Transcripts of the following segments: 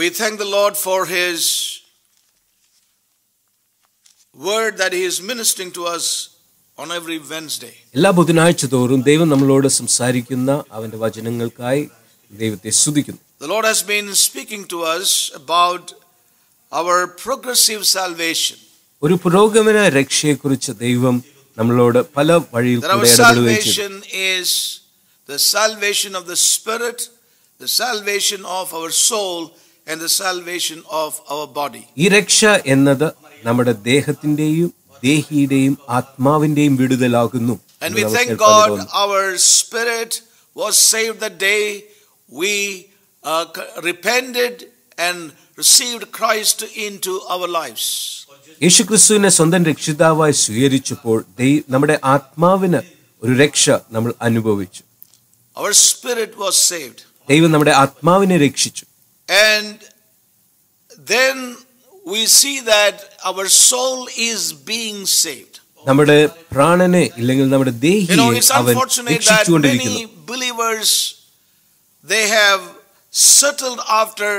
We thank the Lord for His word that He is ministering to us on every Wednesday. എല്ലാ ബുധനാഴ്ച തോറും ദൈവം നമ്മളോട് സംസാരിക്കുന്ന അവന്റെ വചനങ്ങൾക്കായി ദൈവത്തെ സ്തുതിക്കുന്നു. The Lord has been speaking to us about our progressive salvation. ഒരു പുരോഗമന രക്ഷയെക്കുറിച്ച് ദൈവം നമ്മളോട് പല വഴിയിൽ കൂടെ ഇടപെടുകയും ചെയ്തു. Salvation is the salvation of the spirit, the salvation of our soul, and the salvation of our body. ഈ രക്ഷ എന്നത് നമ്മുടെ ദേഹത്തിന്റെയും ദേഹിയുടെയും ആത്മാവിന്റെയും വിടുതലാകുന്നു. And we thank God our spirit was saved the day we repented and received Christ into our lives. യേശുക്രിസ്തുവിനെ സ്വന്തം രക്ഷിതാവായി സ്വീകരിച്ചപ്പോൾ നമ്മുടെ ആത്മാവിന് ഒരു രക്ഷ നമ്മൾ അനുഭവിച്ചു. Our spirit was saved. ദൈവം നമ്മുടെ ആത്മാവിനെ രക്ഷിച്ചു. And then we see that our soul is being saved. നമ്മുടെ പ്രാണനെ ഇല്ലെങ്കിൽ നമ്മുടെ ദേഹിയെ അവൻ രക്ഷിച്ചുകൊണ്ടിരിക്കുന്നു. Many believers, they have settled after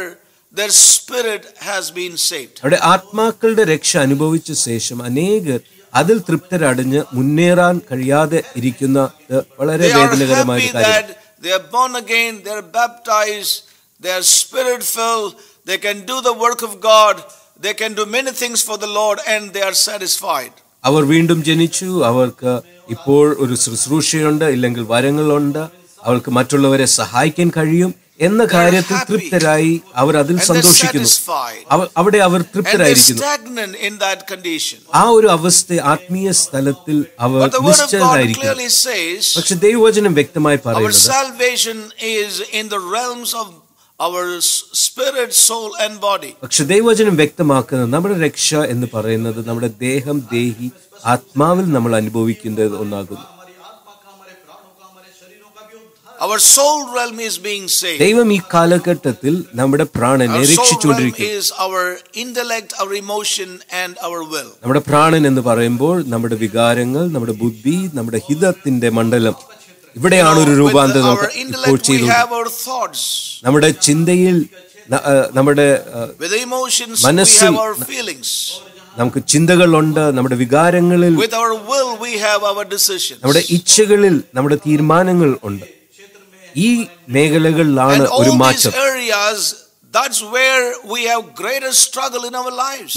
their spirit has been saved. അവിടെ ആത്മാക്കളുടെ രക്ഷ അനുഭവിച്ച ശേഷം അനേകർ അതിൽ തൃപ്തരടഞ്ഞ് മുന്നേറാൻ കഴിയാതെ ഇരിക്കുന്നത് വളരെ വേദനകരമായ കാര്യമാണ്. They are born again, they are baptized, they are spirit filled, they can do the work of God, they can do many things for the Lord, and they are satisfied. അവർ വീണ്ടും ജനിച്ചു, അവർക്ക് ഇപ്പോൾ ഒരു ശുശ്രൂഷയുണ്ട്, ഇല്ലെങ്കിൽ വരങ്ങളുണ്ട്, അവർക്ക് മറ്റുള്ളവരെ സഹായിക്കാൻ കഴിയും എന്ന കാര്യത്തിൽ തൃപ്തരായി അവർ അതിൽ സന്തോഷിക്കുന്നു. അവിടെ അവർ തൃപ്തരായിരിക്കുന്നു. ആ ഒരു അവസ്ഥ ആത്മീയ സ്ഥലത്തിൽ അവർ നിശ്ചലരായിരിക്കുന്നു. പക്ഷെ ദൈവവചനം വ്യക്തമായി പറയുന്നത് പക്ഷെ ദൈവവചനം വ്യക്തമാക്കുന്നത് നമ്മുടെ രക്ഷ എന്ന് പറയുന്നത് നമ്മുടെ ദേഹം ദേഹി ആത്മാവിൽ നമ്മൾ അനുഭവിക്കുന്നത് ഒന്നാകുന്നു. Our soul realm is being saved. ദൈവം ഈ കാലഘട്ടത്തിൽ നമ്മുടെ പ്രാണനെ രക്ഷിച്ചുകൊണ്ടിരിക്കുന്നു. Is our intellect, our emotion and our will. നമ്മുടെ പ്രാണൻ എന്ന് പറയുമ്പോൾ നമ്മുടെ വികാരങ്ങൾ, നമ്മുടെ ബുദ്ധി, നമ്മുടെ ഹിതത്തിന്റെ മണ്ഡലം, ഇവിടെയാണ് ഒരു രൂപാന്തരം നമുക്ക് ഇപ്പോൾ ചെയ്തുകൊണ്ടിരിക്കുന്നത്. നമ്മുടെ ചിന്തയിൽ, നമ്മുടെ മനസ്സിൽ നമുക്ക് ചിന്തകളുണ്ട്, നമ്മുടെ വികാരങ്ങളിൽ, നമ്മുടെ ഇച്ഛകളിൽ നമ്മുടെ തീരുമാനങ്ങൾ ഉണ്ട്. ഈ മേഖലകളിലാണ് ഒരു മാറ്റം.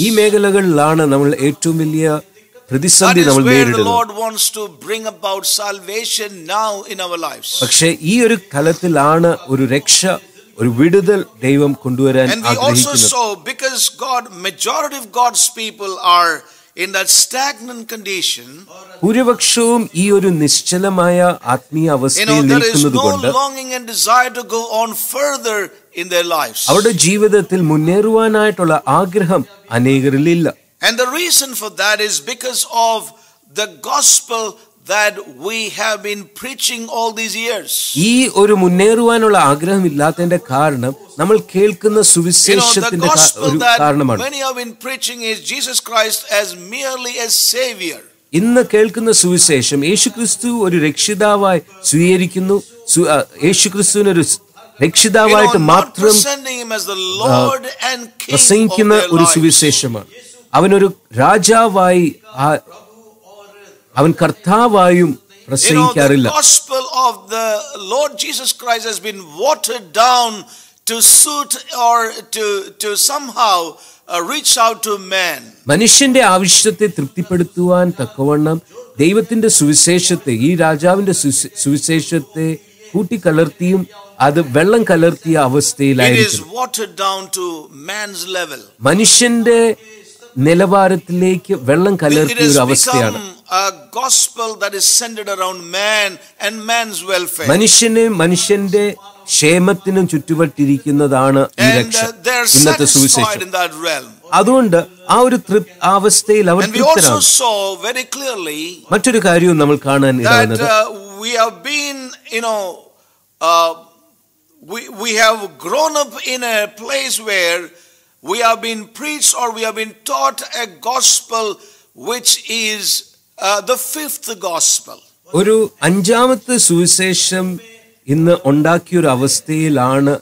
ഈ മേഖലകളിലാണ് നമ്മൾ ഏറ്റവും വലിയ പ്രതിസന്ധി നമ്മൾ നേരിടുന്നത്. പക്ഷേ ഈ ഒരു തലത്തിലാണ് ഒരു രക്ഷ, ഒരു വിടുതൽ ദൈവം കൊണ്ടുവരാൻ ആഗ്രഹിക്കുന്നത്. In that stagnant condition, ഭൂരിപക്ഷവും ഈ ഒരു നിശ്ചലമായ ആത്മീയ അവസ്ഥയിൽ നിൽക്കുന്നതുകൊണ്ട് അവരുടെ ജീവിതത്തിൽ മുന്നേറുവാനായിട്ടുള്ള ആഗ്രഹം അനേകരിലില്ല. And the reason for that is because of the gospel that we have been preaching all these years. ഈ ഒരു മുന്നേറുവാനുള്ള ആഗ്രഹം ഇല്ലാത്തതിന്റെ കാരണം നമ്മൾ കേൾക്കുന്ന സുവിശേഷത്തിന്റെ ഒരു കാരണമാണ്. Many have been preaching is Jesus Christ as merely a savior. ഇന്ന് കേൾക്കുന്ന സുവിശേഷം യേശുക്രിസ്തു ഒരു രക്ഷിതാവായി സ്വീകരിക്കുന്നു, യേശുക്രിസ്തുവിനെ ഒരു രക്ഷിതാവായിട്ട് മാത്രം പ്രസംഗിക്കുന്ന ഒരു സുവിശേഷമാണ്. അവനൊരു രാജാവായി, അവൻ കർത്താവായും പ്രസംഗിക്കാറില്ല. The gospel of the Lord Jesus Christ has been watered down to suit or to somehow reach out to man. മനുഷ്യന്റെ ആവശ്യത്തെ തൃപ്തിപ്പെടുത്തുവാൻ തക്കവണ്ണം ദൈവത്തിന്റെ സുവിശേഷത്തെ, ഈ രാജാവിന്റെ സുവിശേഷത്തെ കൂട്ടിക്കലർത്തിയും അത് വെള്ളം കലർത്തിയ അവസ്ഥയിലായിരിക്കും. മനുഷ്യന്റെ നിലവാരത്തിലേക്ക് വെള്ളം കലർത്തിയ ഒരു അവസ്ഥയാണ്. മനുഷ്യന്റെ ക്ഷേമത്തിനും ചുറ്റുപറ്റിരിക്കുന്നതാണ് ഈ രക്ഷ, ഇന്നത്തെ സുവിശേഷം. അതുകൊണ്ട് ആ ഒരു അവസ്ഥയിൽ അവർ തൃപ്തരാണ്. മറ്റൊരു കാര്യവും നമ്മൾ കാണാൻ ഇടവന്നത്, we have grown up in a place where we have been preached or we have been taught a gospel which is the fifth gospel. ഒരു അഞ്ചാമത്തെ സുവിശേഷം ഇന്ന് ഉണ്ടാക്കിയ ഒരു അവസ്ഥയിലാണ്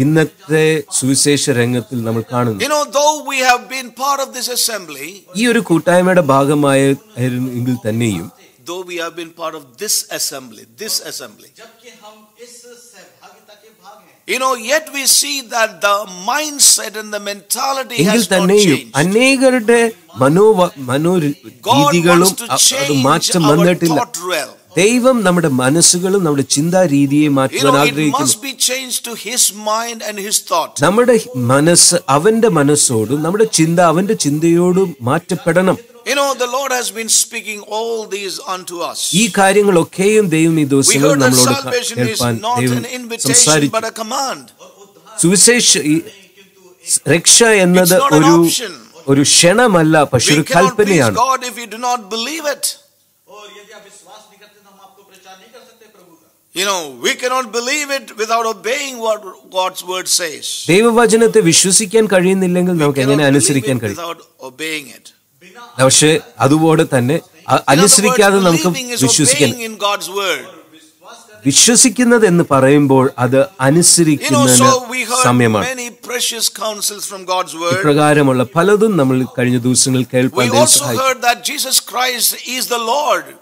ഇന്നത്തെ സുവിശേഷ രംഗത്തിൽ നമ്മൾ കാണുന്നു. You know, though we have been part of this assembly, ഈ ഒരു കൂട്ടായ്മയുടെ ഭാഗമായിരുന്നെങ്കിൽ തന്നെയും, though we have been part of this assembly, you know, yet we see that the mindset and the mentality എങ്കിൽ has not തന്നെയും changed. അനേകരുടെ മനോരീതികളും അത് മാറ്റം വന്നിട്ടില്ല. ദൈവം നമ്മുടെ മനസ്സുകളും നമ്മുടെ ചിന്താ രീതിയെ മാറ്റുവാൻ ആഗ്രഹിക്കുന്നു. നമ്മുടെ മനസ്സ് അവന്റെ മനസ്സോടും നമ്മുടെ ചിന്ത അവന്റെ ചിന്തയോടും മാറ്റപ്പെടണം. You know, the Lord has been speaking all these unto us. ഈ കാര്യങ്ങളൊക്കെയും ദൈവം ഈ ദിവസങ്ങളിൽ നമ്മളോട് കേൾപ്പാൻ ദൈവം സംസാരിച്ചു. സുവിശേഷ രക്ഷ എന്നത് ഒരു ക്ഷണമല്ല, പക്ഷെ ഒരു കൽപ്പനയാണ്. You know, we cannot believe it without obeying what God's word says. ദൈവവചനത്തെ വിശ്വസിക്കാൻ കഴിയുന്നില്ലെങ്കിൽ നമുക്ക് എങ്ങനെ അനുസരിക്കാൻ കഴിയും? പക്ഷേ അതുപോലെ തന്നെ അനുസരിക്കാതെ നമുക്ക് വിശ്വസിക്കാൻ. വിശ്വസിക്കുന്നത് എന്ന് പറയുമ്പോൾ അത് അനുസരിക്കുന്നതിന് സമയമാണ്. ഇപ്രകാരമുള്ള പലതും നമ്മൾ കഴിഞ്ഞ ദിവസങ്ങളിൽ കേൾപ്പാൻ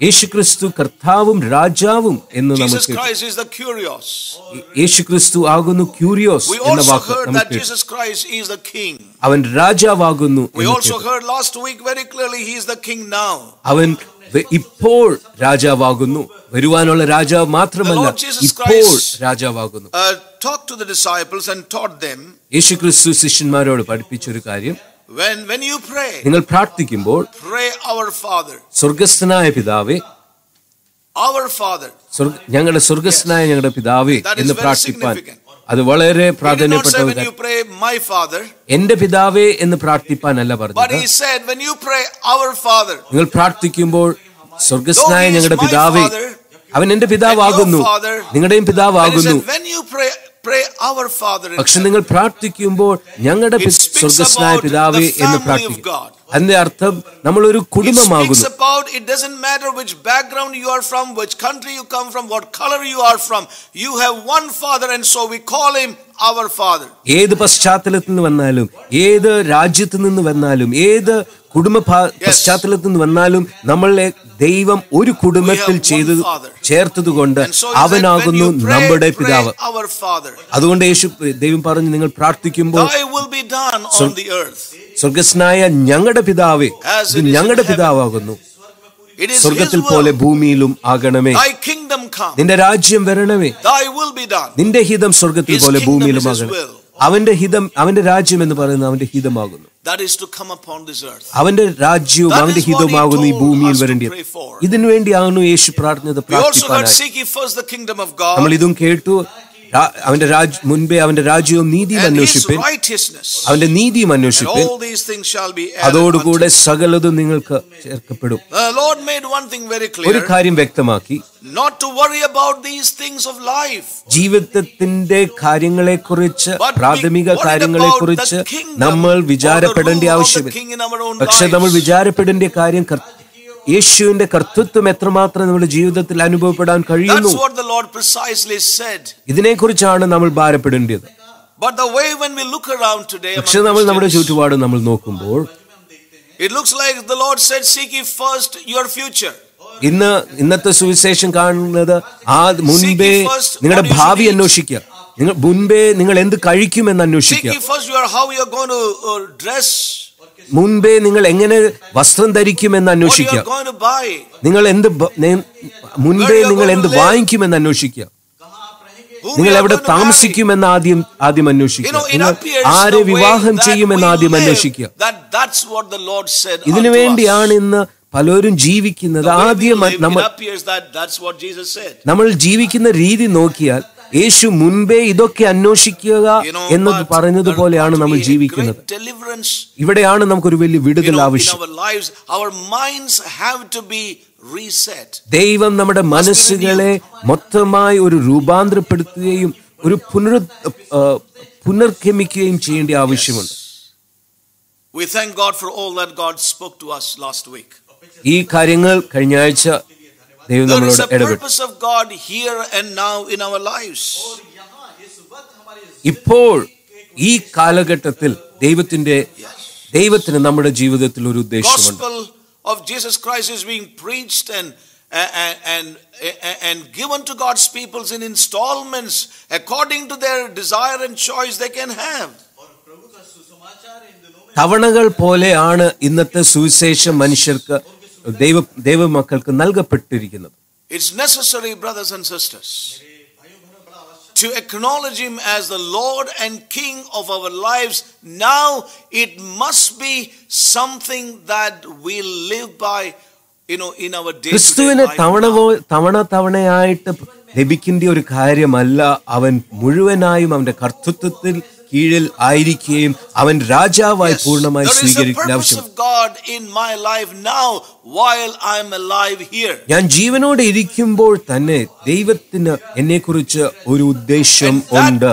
യേശുക്രിസ്തു കർത്താവും രാജാവും എന്ന് നമുക്ക്, യേശുക്രിസ്തു ആകുന്നു ക്യൂരിയോസ് എന്ന വാക്ക് നമുക്ക്, അവൻ രാജാവാകുന്നു. അവൻ ഇപ്പോൾ രാജാവാകുന്നു. വരുവാനുള്ള രാജാവ് മാത്രമല്ല, ഇപ്പോൾ രാജാവാകുന്നു. യേശുക്രിസ്തു ശിഷ്യന്മാരോട് പഠിപ്പിച്ചൊരു കാര്യം, നിങ്ങൾ പ്രാർത്ഥിക്കുമ്പോൾ സ്വർഗസ്ഥനായ പിതാവേ, ഞങ്ങളുടെ സ്വർഗസ്ഥനായ ഞങ്ങളുടെ പിതാവേ എന്ന് പ്രാർത്ഥിപ്പാൻ അത് വളരെ പ്രാധാന്യപ്പെട്ട. എന്റെ പിതാവേ എന്ന് പ്രാർത്ഥിപ്പാനല്ല പറഞ്ഞത്. നിങ്ങൾ പ്രാർത്ഥിക്കുമ്പോൾ സ്വർഗസ്ഥനായ ഞങ്ങളുടെ പിതാവേ, അവൻ എന്റെ പിതാവാകുന്നു, നിങ്ങളുടെയും പിതാവാകുന്നു. പക്ഷെ നിങ്ങൾ പ്രാർത്ഥിക്കുമ്പോൾ ഞങ്ങളുടെ സ്വർഗസ്ഥനായ പിതാവേ എന്ന് പ്രാർത്ഥിക്കും. അതിന്റെ അർത്ഥം നമ്മൾ ഒരു കുടുംബമാകുന്നു. ഏത് പശ്ചാത്തലത്തിൽ നിന്ന് വന്നാലും, ഏത് രാജ്യത്ത് നിന്ന് വന്നാലും, ഏത് കുടുംബ പശ്ചാത്തലത്തിൽ നിന്ന് വന്നാലും നമ്മളെ ദൈവം ഒരു കുടുംബത്തിൽ ചേർത്തതുകൊണ്ട് അവനാകുന്നു നമ്മുടെ പിതാവ്. അതുകൊണ്ട് ദൈവം പറഞ്ഞു, നിങ്ങൾ പ്രാർത്ഥിക്കുമ്പോൾ സ്വർഗസ്നായ ഞങ്ങളുടെ പിതാവേ, ഇത് ഞങ്ങളുടെ പിതാവാകുന്നു, സ്വർഗത്തിൽ പോലെ ഭൂമിയിലും ആകണമേ, നിന്റെ രാജ്യം വരണമേ, നിന്റെ ഹിതം സ്വർഗത്തിൽ പോലെ ഭൂമിയിലും ആകണം. അവന്റെ ഹിതം, അവന്റെ രാജ്യം എന്ന് പറയുന്നത് അവന്റെ ഹിതമാകുന്നു. അവന്റെ രാജ്യവും അവന്റെ ഹിതവുമാകുന്നു ഈ ഭൂമിയിൽ വരേണ്ടത്. ഇതിനു വേണ്ടിയാകുന്നു യേശു പ്രാർത്ഥന പ്രാർത്ഥിപ്പാനായി. നമ്മൾ ഇതും കേട്ടു, അവന്റെ മുൻപേ അവന്റെ രാജ്യവും നീതിയും അന്വേഷിപ്പിൻ, അവന്റെ നീതിയും അന്വേഷിപ്പിൻ, അതോടുകൂടെ സകലതും നിങ്ങൾക്ക് ചേർക്കപ്പെടും. ഒരു കാര്യം വ്യക്തമാക്കി, ജീവിതത്തിന്റെ കാര്യങ്ങളെക്കുറിച്ച്, പ്രാഥമിക കാര്യങ്ങളെക്കുറിച്ച് നമ്മൾ വിചാരപ്പെടേണ്ട ആവശ്യമില്ല. പക്ഷെ നമ്മൾ വിചാരപ്പെടേണ്ട കാര്യം യേശുവിന്റെ കർത്തൃത്വം എത്രമാത്രം നമ്മുടെ ജീവിതത്തിൽ അനുഭവപ്പെടാൻ കഴിയുന്നു, ഇതിനെക്കുറിച്ചാണ് നമ്മൾ ഭാരപ്പെടേണ്ടത്. പക്ഷെ നമ്മൾ നമ്മുടെ ചുറ്റുപാട് നമ്മൾ നോക്കുമ്പോൾ ഇന്നത്തെ സുവിശേഷം കാണുന്നത്, മുൻപേ നിങ്ങളുടെ ഭാവി അന്വേഷിക്കുക, മുൻപേ നിങ്ങൾ എന്ത് കഴിക്കുമെന്ന് അന്വേഷിക്കുക, മുൻപേ നിങ്ങൾ എങ്ങനെ വസ്ത്രം ധരിക്കുമെന്ന് അന്വേഷിക്കുക, മുൻപേ നിങ്ങൾ എന്ത് വാങ്ങിക്കുമെന്ന് അന്വേഷിക്കുക, നിങ്ങൾ എവിടെ താമസിക്കുമെന്ന് ആദ്യം അന്വേഷിക്കുക, നിങ്ങൾ ആരെ വിവാഹം ചെയ്യുമെന്ന് ആദ്യം അന്വേഷിക്കുക. ഇതിനു വേണ്ടിയാണ് ഇന്ന് പലരും ജീവിക്കുന്നത്. ആദ്യം നമ്മൾ ജീവിക്കുന്ന രീതി നോക്കിയാൽ യേശു മുൻപേ ഇതൊക്കെ അന്വേഷിക്കുക എന്നത് പറഞ്ഞതുപോലെയാണ് നമ്മൾ ജീവിക്കുന്നത്. ഇവിടെയാണ് നമുക്കൊരു വലിയ വിടുതൽ ആവശ്യം. ദൈവം നമ്മുടെ മനസ്സുകളെ മൊത്തമായി ഒരു രൂപാന്തരപ്പെടുത്തുകയും ഒരു പുനർഗമിക്കുകയും ചെയ്യേണ്ട ആവശ്യമുണ്ട്. ഈ കാര്യങ്ങൾ കഴിഞ്ഞ ആഴ്ച ദൈവം നമ്മളോട് ഇടപെട്ടു. ഇപ്പോൾ ഈ കാലഘട്ടത്തിൽ ദൈവത്തിന് നമ്മുടെ ജീവിതത്തിൽ ഒരു ഉദ്ദേശമുണ്ട്. Gospel of Jesus Christ is being preached and given to God's people in installments according to their desire and choice they can have. തവണകൾ പോലെയാണ് ഇന്നത്തെ സുവിശേഷം മനുഷ്യർക്ക് ദൈവമക്കൾക്ക് നൽകപ്പെട്ടിരിക്കുന്നത്. It's necessary, brothers and sisters, to acknowledge Him as the Lord and King of our lives. Now it must be something that we live by, in our day-to-day ക്രിസ്തുവിനെ തവണയായിട്ട് ലഭിക്കേണ്ട ഒരു കാര്യമല്ല. അവൻ മുഴുവനായും അവന്റെ കർത്തൃത്വത്തിൽ കീഴിൽ ആയിരിക്കുകയും അവൻ രാജാവായി പൂർണ്ണമായി സ്വീകരിക്കേണ്ട ആവശ്യം. ഞാൻ ജീവനോടെ ഇരിക്കുമ്പോൾ തന്നെ ദൈവത്തിന് എന്നെക്കുറിച്ച് ഒരു ഉദ്ദേശം ഉണ്ട്.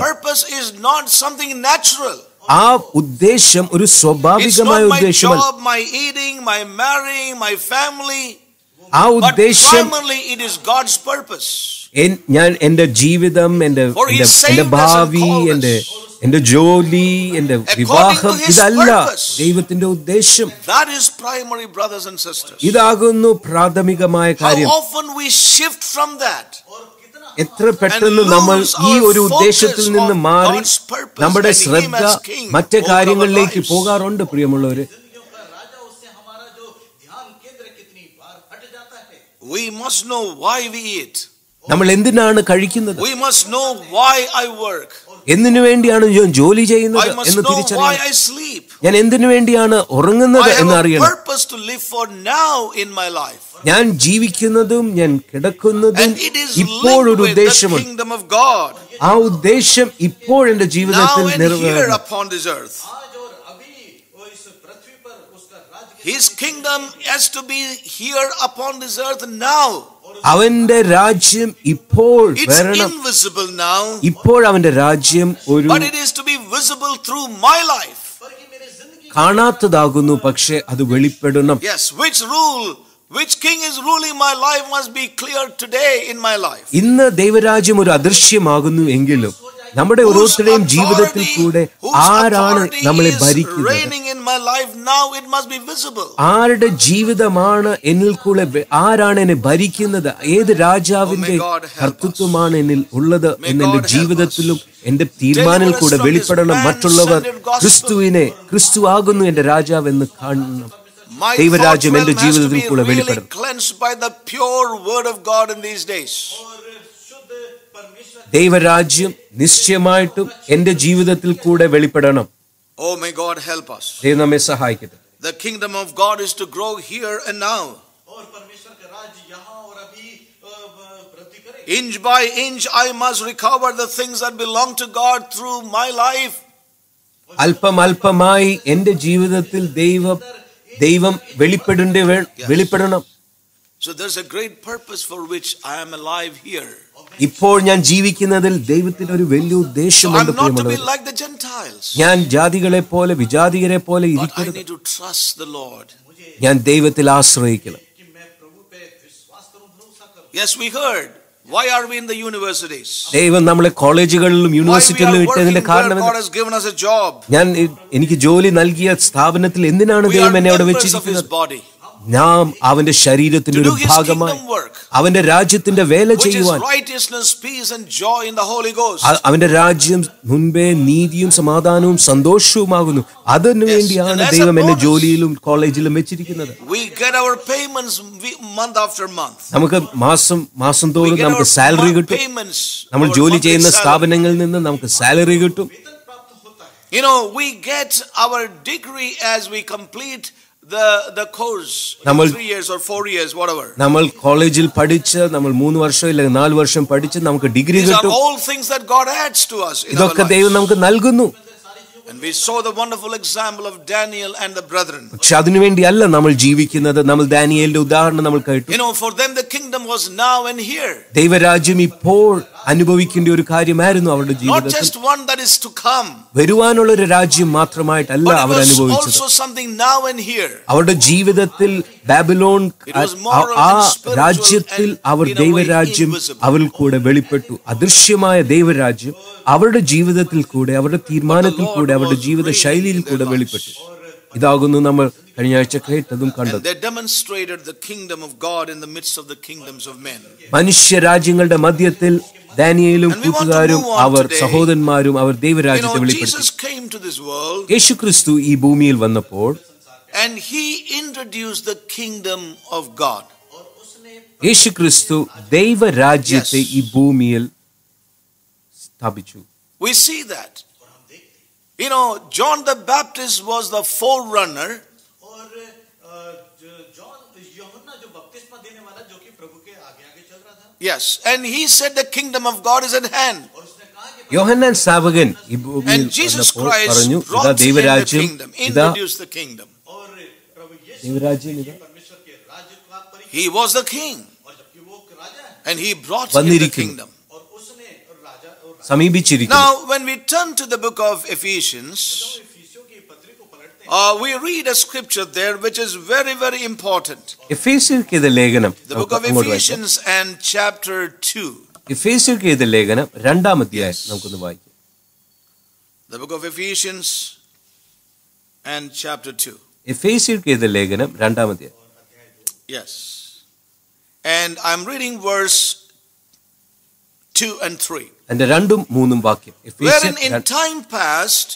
ആ ഉദ്ദേശം ഒരു സ്വാഭാവികമായ ഉദ്ദേശമല്ല. ആ ഉദ്ദേശം ഞാൻ എന്റെ ജീവിതം, എന്റെ ഭാവി, എന്റെ ജോലി, എന്റെ വിവാഹം, ഇതല്ല ദൈവത്തിന്റെ ഉദ്ദേശം. ഇതാകുന്നു പ്രാഥമികമായ കാര്യം. എത്ര പെട്ടെന്ന് നമ്മൾ ഈ ഒരു ഉദ്ദേശത്തിൽ നിന്ന് മാറി നമ്മുടെ ശ്രദ്ധ മറ്റു കാര്യങ്ങളിലേക്ക് പോകാറുണ്ട് പ്രിയമുള്ളവര്. We must know why we eat. നമ്മൾ എന്തിനാണ് കഴിക്കുന്നത്? We must know why I work. എന്തിനു വേണ്ടിയാണ് ഞാൻ ജോലി ചെയ്യുന്നത് എന്ന് തിരിച്ചറിയണം. ഞാൻ എന്തിനു വേണ്ടിയാണ് ഉറങ്ങുന്നത് എന്ന് അറിയണം. ഞാൻ ജീവിക്കുന്നതും ഞാൻ കിടക്കുന്നതും ഇപ്പോഴൊരു ഉദ്ദേശമുണ്ട്. ആ ഉദ്ദേശം ഇപ്പോൾ എന്റെ ജീവിതത്തിൽ നിറവേറണം. His kingdom has to be here upon this earth now. അവന്റെ രാജ്യം ഇപ്പോൾ വരണം. ഇപ്പോൾ അവന്റെ രാജ്യം ഒരു കാണാത്തതാകുന്നു, പക്ഷെ അത് വെളിപ്പെടണം. Which king is ruling my life must be clear today in my life. ഇന്ന് ദൈവരാജ്യം ഒരു അദൃശ്യമാകുന്നു എങ്കിലും നമ്മുടെ ഓരോരുത്തരുടെയും ജീവിതത്തിൽ കൂടെ ആരാണ് നമ്മളെ ഭരിക്കുന്നത്, ആരുടെ ജീവിതമാണ് എന്നിൽ കൂടെ, ആരാണ് എന്നെ ഭരിക്കുന്നത്, ഏത് രാജാവിന്റെ കർത്തൃത്വമാണ് എന്നിൽ ഉള്ളത് എന്നെന്റെ ജീവിതത്തിലും എന്റെ തീരുമാനത്തിൽ കൂടെ വെളിപ്പെടണം. മറ്റുള്ളവർ ക്രിസ്തു ആകുന്നു എന്റെ രാജാവ് എന്ന് കാണണം. ദൈവരാജ്യം എന്റെ ജീവിതത്തിൽ കൂടെ വെളിപ്പെടണം. ദൈവരാജ്യം നിശ്ചയമായിട്ടും എന്റെ ജീവിതത്തിൽ കൂടെ വെളിപ്പെടണം. Oh, may God help us. ദൈവം നമ്മെ സഹായിക്കട്ടെ. The kingdom of God is to grow here and now. Inch by inch I must recover the things that belong to God through my life. അല്പമായി എന്റെ ജീവിതത്തിൽ ദൈവം വെളിപ്പെടണം. So there's a great purpose for which I am alive here. ഇപ്പോൾ ഞാൻ ജീവിക്കുന്നതിൽ ദൈവത്തിന് ഒരു വലിയ ഉദ്ദേശമുണ്ട്. ഞാൻ ജാതികളെ പോലെ വിജാതികരെ പോലെ ഇരിക്കരുത്. ഞാൻ ദൈവത്തിൽ ആശ്രയിക്കണം. Yes, we heard. Why are we in the universities? ദൈവം നമ്മളെ കോളേജുകളിലും യൂണിവേഴ്സിറ്റികളിലും ഇട്ടതിന്റെ കാരണം എനിക്ക് ജോലി നൽകിയ സ്ഥാപനത്തിൽ എന്തിനാണ് ദൈവം എന്നെ അവിടെ വെച്ചിരിക്കുന്നത്? നാം അവന്റെ ശരീരത്തിന്റെ ഒരു ഭാഗമായി അവന്റെ രാജ്യത്തിന്റെ വേല ചെയ്യുവാൻ, അവന്റെ രാജ്യം മുൻപേ നീതിയും സമാധാനവും സന്തോഷവുമാകുന്നു. അതിനു വേണ്ടിയാണ് ദൈവം എന്നെ ജോലിയിലും കോളേജിലും വെച്ചിരിക്കുന്നത്. നമുക്ക് മാസം തോറും നമുക്ക് സാലറി കിട്ടും. നമ്മൾ ജോലി ചെയ്യുന്ന സ്ഥാപനങ്ങളിൽ നിന്ന് നമുക്ക് സാലറി കിട്ടും. We get our degree as we complete the course, 3 years or 4 years, whatever. നമ്മൾ കോളേജിൽ പഠിച്ച് നമ്മൾ 3 വർഷം അല്ലെങ്കിൽ 4 വർഷം പഠിച്ച് നമുക്ക് ഡിഗ്രി കിട്ടും. All things that God adds to us. ഇതൊക്കെ ദൈവം നമുക്ക് നൽകുന്നു. And we saw the wonderful example of Daniel and the brethren. പക്ഷെ അതിനുവേണ്ടിയല്ല നമ്മൾ ജീവിക്കുന്നത്. നമ്മൾ ദാനിയേലിന്റെ ഉദാഹരണം നമ്മൾ കേട്ടു. For them the kingdom was now and here. ദൈവരാജ്യം ഇപ്പോൾ അനുഭവിക്കേണ്ട ഒരു കാര്യമായിരുന്നു അവരുടെ Not ജീവിതത്തിൽ. just one that is to come, വരുവാനുള്ള ഒരു രാജ്യം മാത്രമായിട്ടല്ല but it അവർ was അനുഭവിച്ചത്. also something now and here. അവരുടെ ജീവിതത്തിൽ ബാബിലോൺ ആ രാജ്യത്തിൽ അവർ ദൈവരാജ്യം അവരിൽ കൂടെ വെളിപ്പെട്ടു. അദൃശ്യമായ ദൈവരാജ്യം അവരുടെ ജീവിതത്തിൽ കൂടെ, അവരുടെ തീരുമാനത്തിൽ കൂടെ, അവരുടെ ജീവിത ശൈലിയിൽ കൂടെ വെളിപ്പെട്ടു. ഇതാകുന്നു നമ്മൾ കഴിഞ്ഞ ആഴ്ച കേട്ടതും കണ്ടത്. They demonstrated the kingdom of God in the midst of the kingdoms of men. മനുഷ്യരാജ്യങ്ങളുടെ മധ്യത്തിൽ ദാനിയേലും കൂട്ടുകാരും അവർ സഹോദരന്മാരും അവർ ദൈവരാജ്യത്തെ വെളിപ്പെടുത്തി. Jesus came to this world, യേശുക്രിസ്തു ഈ ഭൂമിയിൽ വന്നപ്പോൾ and he introduced the kingdom of God. യേശുക്രിസ്തു ദൈവരാജ്യത്തെ ഈ ഭൂമിയിൽ സ്ഥാപിച്ചു. We see that. John the Baptist was the forerunner. Yes, and he said the kingdom of God is at hand. യോഹന്നാൻ സ്നാപകൻ ഈ ഭൂമിയിൽ And Jesus വന്നപ്പോൾ Christ പറഞ്ഞു, ഇതാ brought in the ദൈവരാജ്യം, kingdom, ഇതാ introduced the kingdom. ദൈവരാജ്യം, ഇതാ He was the king, and he brought in the kingdom. സമീപിച്ചിരിക്കുന്നു. Now, when we turn to the book of Ephesians, we read a scripture there which is very, very important. എഫേസ്യർക്ക് എഴുതിയ ലേഖനം, The book of Ephesians and chapter 2. എഫേസ്യർക്ക് എഴുതിയ ലേഖനം 2-ാം അധ്യായം നമുക്കൊന്ന് വായിക്കാം. The book of Ephesians and chapter 2. എഫേസ്യർക്ക് എഴുതിയ ലേഖനം 2-ാം അധ്യായം. Yes. And I'm reading verse 2 and 3. അതിന്റെ 2ഉം 3ഉം വാക്യം. Wherein in time past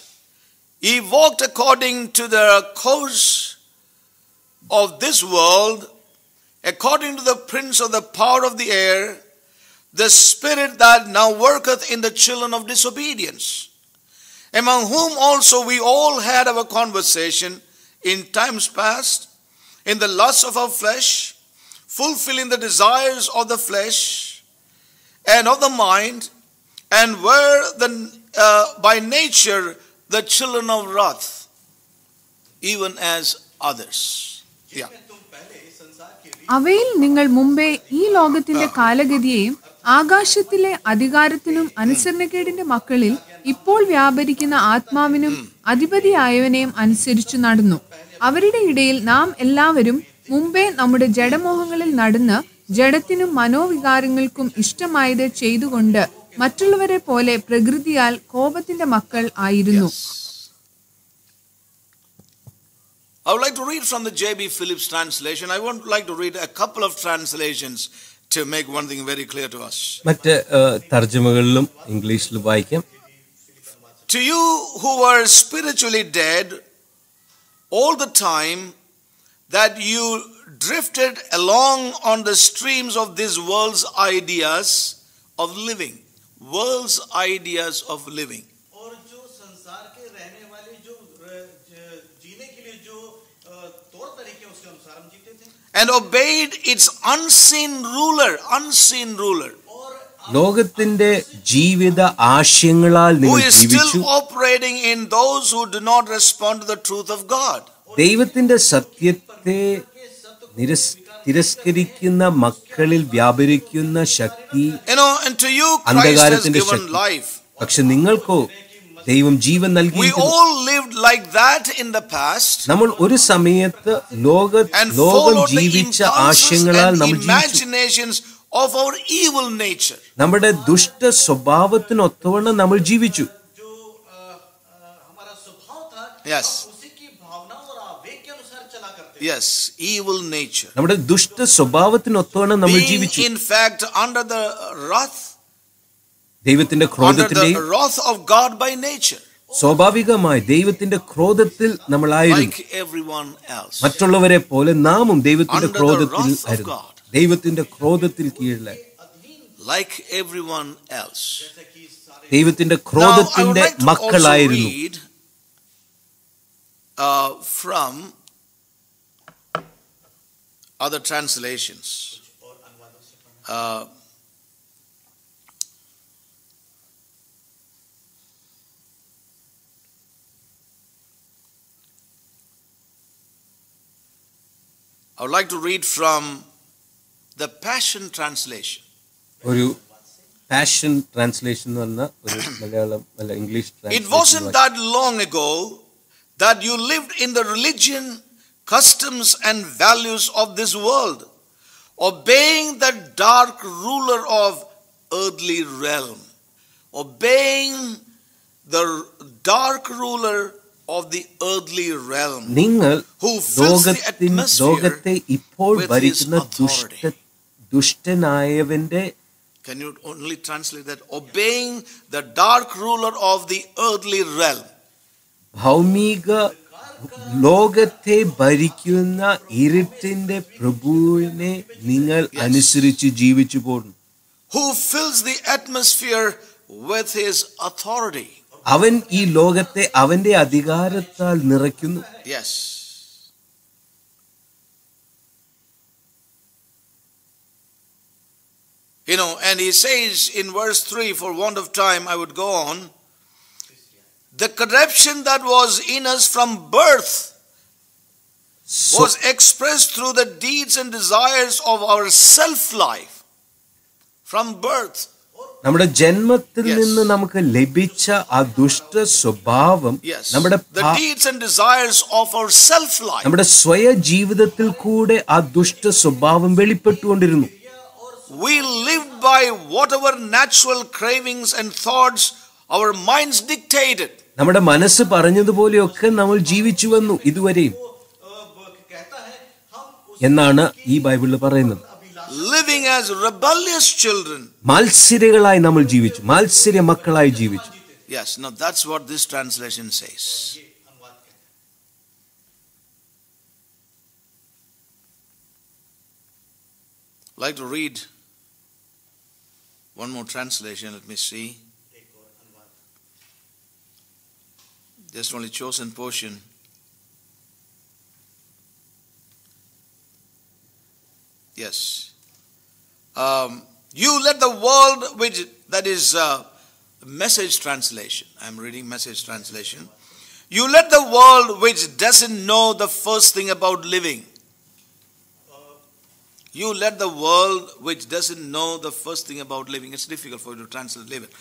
ye walked according to the course of this world, according to the prince of the power of the air, the spirit that now worketh in the children of disobedience, among whom also we all had our conversation in times past, in the lusts of our flesh, fulfilling the desires of the flesh and of the mind, and were by nature the children of wrath, even as others. Yeah. അവയിൽ നിങ്ങൾ മുമ്പേ ഈ ലോകത്തിന്റെ കാലഗതിയെയും ആകാശത്തിലെ അധികാരത്തിനും അനുസരണക്കേടിന്റെ മക്കളിൽ ഇപ്പോൾ വ്യാപരിക്കുന്ന ആത്മാവിനും അധിപതിയായവനെയും അനുസരിച്ചു നടന്നു. അവരുടെ ഇടയിൽ നാം എല്ലാവരും മുമ്പേ നമ്മുടെ ജഡമോഹങ്ങളിൽ നടന്ന് ജഡത്തിനും മനോവികാരങ്ങൾക്കും ഇഷ്ടമായത് ചെയ്തുകൊണ്ട് മറ്റുള്ളവരെ പോലെ പ്രകൃതിയാൽ കോപത്തിന്റെ മക്കൾ ആയിരുന്നു. I would like to read from the J.B. Phillips translation. I would like to read a couple of translations to make one thing very clear to us. മറ്റ് തർജ്ജമകളിലും ഇംഗ്ലീഷിലും വായിക്കാം. To you who were spiritually dead all the time that you drifted along on the streams of this world's ideas of living. World's ideas of living. And obeyed its unseen ruler. ലോകത്തിന്റെ ജീവിത ആശയങ്ങളാൽ Who നിങ്ങൾ is ജീവിച്ചു. still operating in those who do not respond to the truth of God. ദൈവത്തിന്റെ സത്യത്തെ തിരസ്കരിക്കുന്ന മക്കളിൽ വ്യാപരിക്കുന്ന ശക്തി And to you Christ has അന്ധകാരത്തിന്റെ given Shakti. life. പക്ഷെ നിങ്ങൾക്കോ ദൈവം ജീവൻ We നൽകിയിരിക്കുന്നു. all lived like that in the past. നമ്മൾ ഒരു സമയത്ത് ലോകം And followed the ജീവിച്ച impulses ആശയങ്ങളാൽ and നമ്മൾ ജീവിച്ചു. imaginations of our evil nature. നമ്മുടെ ദുഷ്ട സ്വഭാവത്തിനൊത്തവണ്ണം നമ്മൾ ജീവിച്ചു. Yes. Yes, evil nature. നമ്മുടെ ദുഷ്ട സ്വഭാവത്തിനൊത്തവണ്ണം നമ്മൾ Being ജീവിച്ചു. in fact under the wrath, ദൈവത്തിന്റെ under ക്രോധത്തിന്റെയും the wrath of God by nature, സ്വാഭാവികമായി ദൈവത്തിന്റെ ക്രോധത്തിൽ നമ്മളായിരുന്നു. like everyone else. മറ്റുള്ളവരെ പോലെ നാമും ദൈവത്തിന്റെ Under the ക്രോധത്തിൽ wrath of ആയിരുന്നു. God. ദൈവത്തിന്റെ ക്രോധത്തിൽ കീഴിലായി Like everyone else. ദൈവത്തിന്റെ Now, I would ക്രോധത്തിന്റെ like to also മക്കളായിരുന്നു. read from other translations. I would like to read from the Passion Translation. ഒരു പാഷൻ ട്രാൻസ്ലേഷൻ എന്ന് പറഞ്ഞ ഒരു മലയാളം അല്ല English It wasn't that long ago that you lived in the religion, customs and values of this world, obeying the dark ruler of earthly realm. Obeying the dark ruler of the earthly realm. നിങ്ങൾ who fills the atmosphere ലോകത്തെ ഇപ്പോൾ with his ഭരിക്കുന്ന authority. ദുഷ്ടനായവന്റെ Can you only translate that? Obeying the dark ruler of the earthly realm. ഭൗമിക ലോകത്തെ ഭരിക്കുന്ന ഇരുട്ടിന്റെ പ്രഭുവിനെ നിങ്ങൾ അനുസരിച്ച് ജീവിച്ചു പോകുന്നു. Who fills the atmosphere with his authority. അവൻ ഈ ലോകത്തെ അവന്റെ അധികാരത്താൽ നിറയ്ക്കുന്നു. Yes. You know, and he says in verse 3, for want of time I would go on, the corruption that was in us from birth was expressed through the deeds and desires of our self-life. From birth. നമ്മുടെ ജന്മത്തിൽ നിന്ന് നമുക്ക് ലഭിച്ച ആ ദുഷ്ട സ്വഭാവം നമ്മുടെ നമ്മുടെ സ്വയ ജീവിതത്തിൽ കൂടെ ആ ദുഷ്ട സ്വഭാവം വെളിപ്പെട്ടുകൊണ്ടിരുന്നു. We lived by whatever natural cravings and thoughts our minds dictated. നമ്മുടെ മനസ്സ് പറഞ്ഞതുപോലെയൊക്കെ നമ്മൾ ജീവിച്ചു വന്നു ഇതുവരെയും എന്നാണ് ഈ ബൈബിളിൽ പറയുന്നത്. Living as rebellious children. മത്സരികളായി നമ്മൾ ജീവിച്ചു, മത്സര മക്കളായി ജീവിച്ചു. Yes, now that's what this translation says. I'd like to read one more translation. Let me see. Just only chosen portion. Yes. You let the world, which that is Message translation. I'm reading Message translation. You let the world which doesn't know the first thing about living. You let the world which doesn't know the first thing about living. It's difficult for you to translate live it.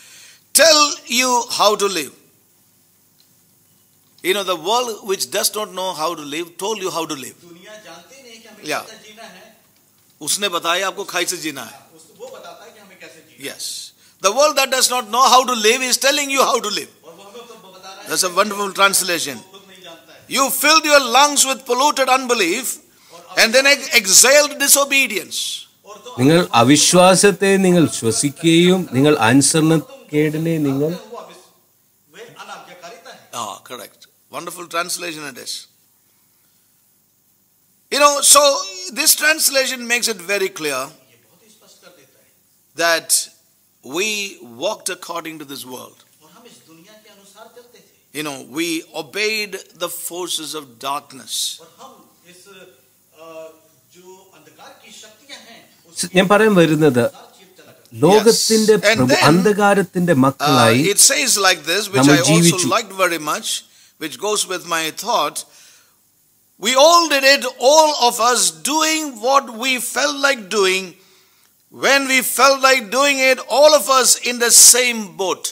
Tell you how to live. You know, the world which does not know how to live told you how to live. Yeah. उसने बताया आपको कैसे जीना है. Yes. The world that does not know how to live is telling you how to live. That's a wonderful translation. You filled your lungs with polluted unbelief and then exhaled disobedience. നിങ്ങൾ അവിശ്വാസത്തെ നിങ്ങൾ ശ്വസിക്കുകയും നിങ്ങൾ അനുസരണക്കേടിനെ നിങ്ങൾ correct. Wonderful translation it is. You know, so this translation makes it very clear that we walked according to this world. You know, we obeyed the forces of darkness. ഞാൻ പറയാൻ വരുന്നത് ലോകത്തിന്റെ അന്ധകാരത്തിന്റെ മക്കളായി it says like this, which I also liked very much, which goes with my thought. We all did it, all of us doing what we felt like doing. When we felt like doing it, all of us in the same boat.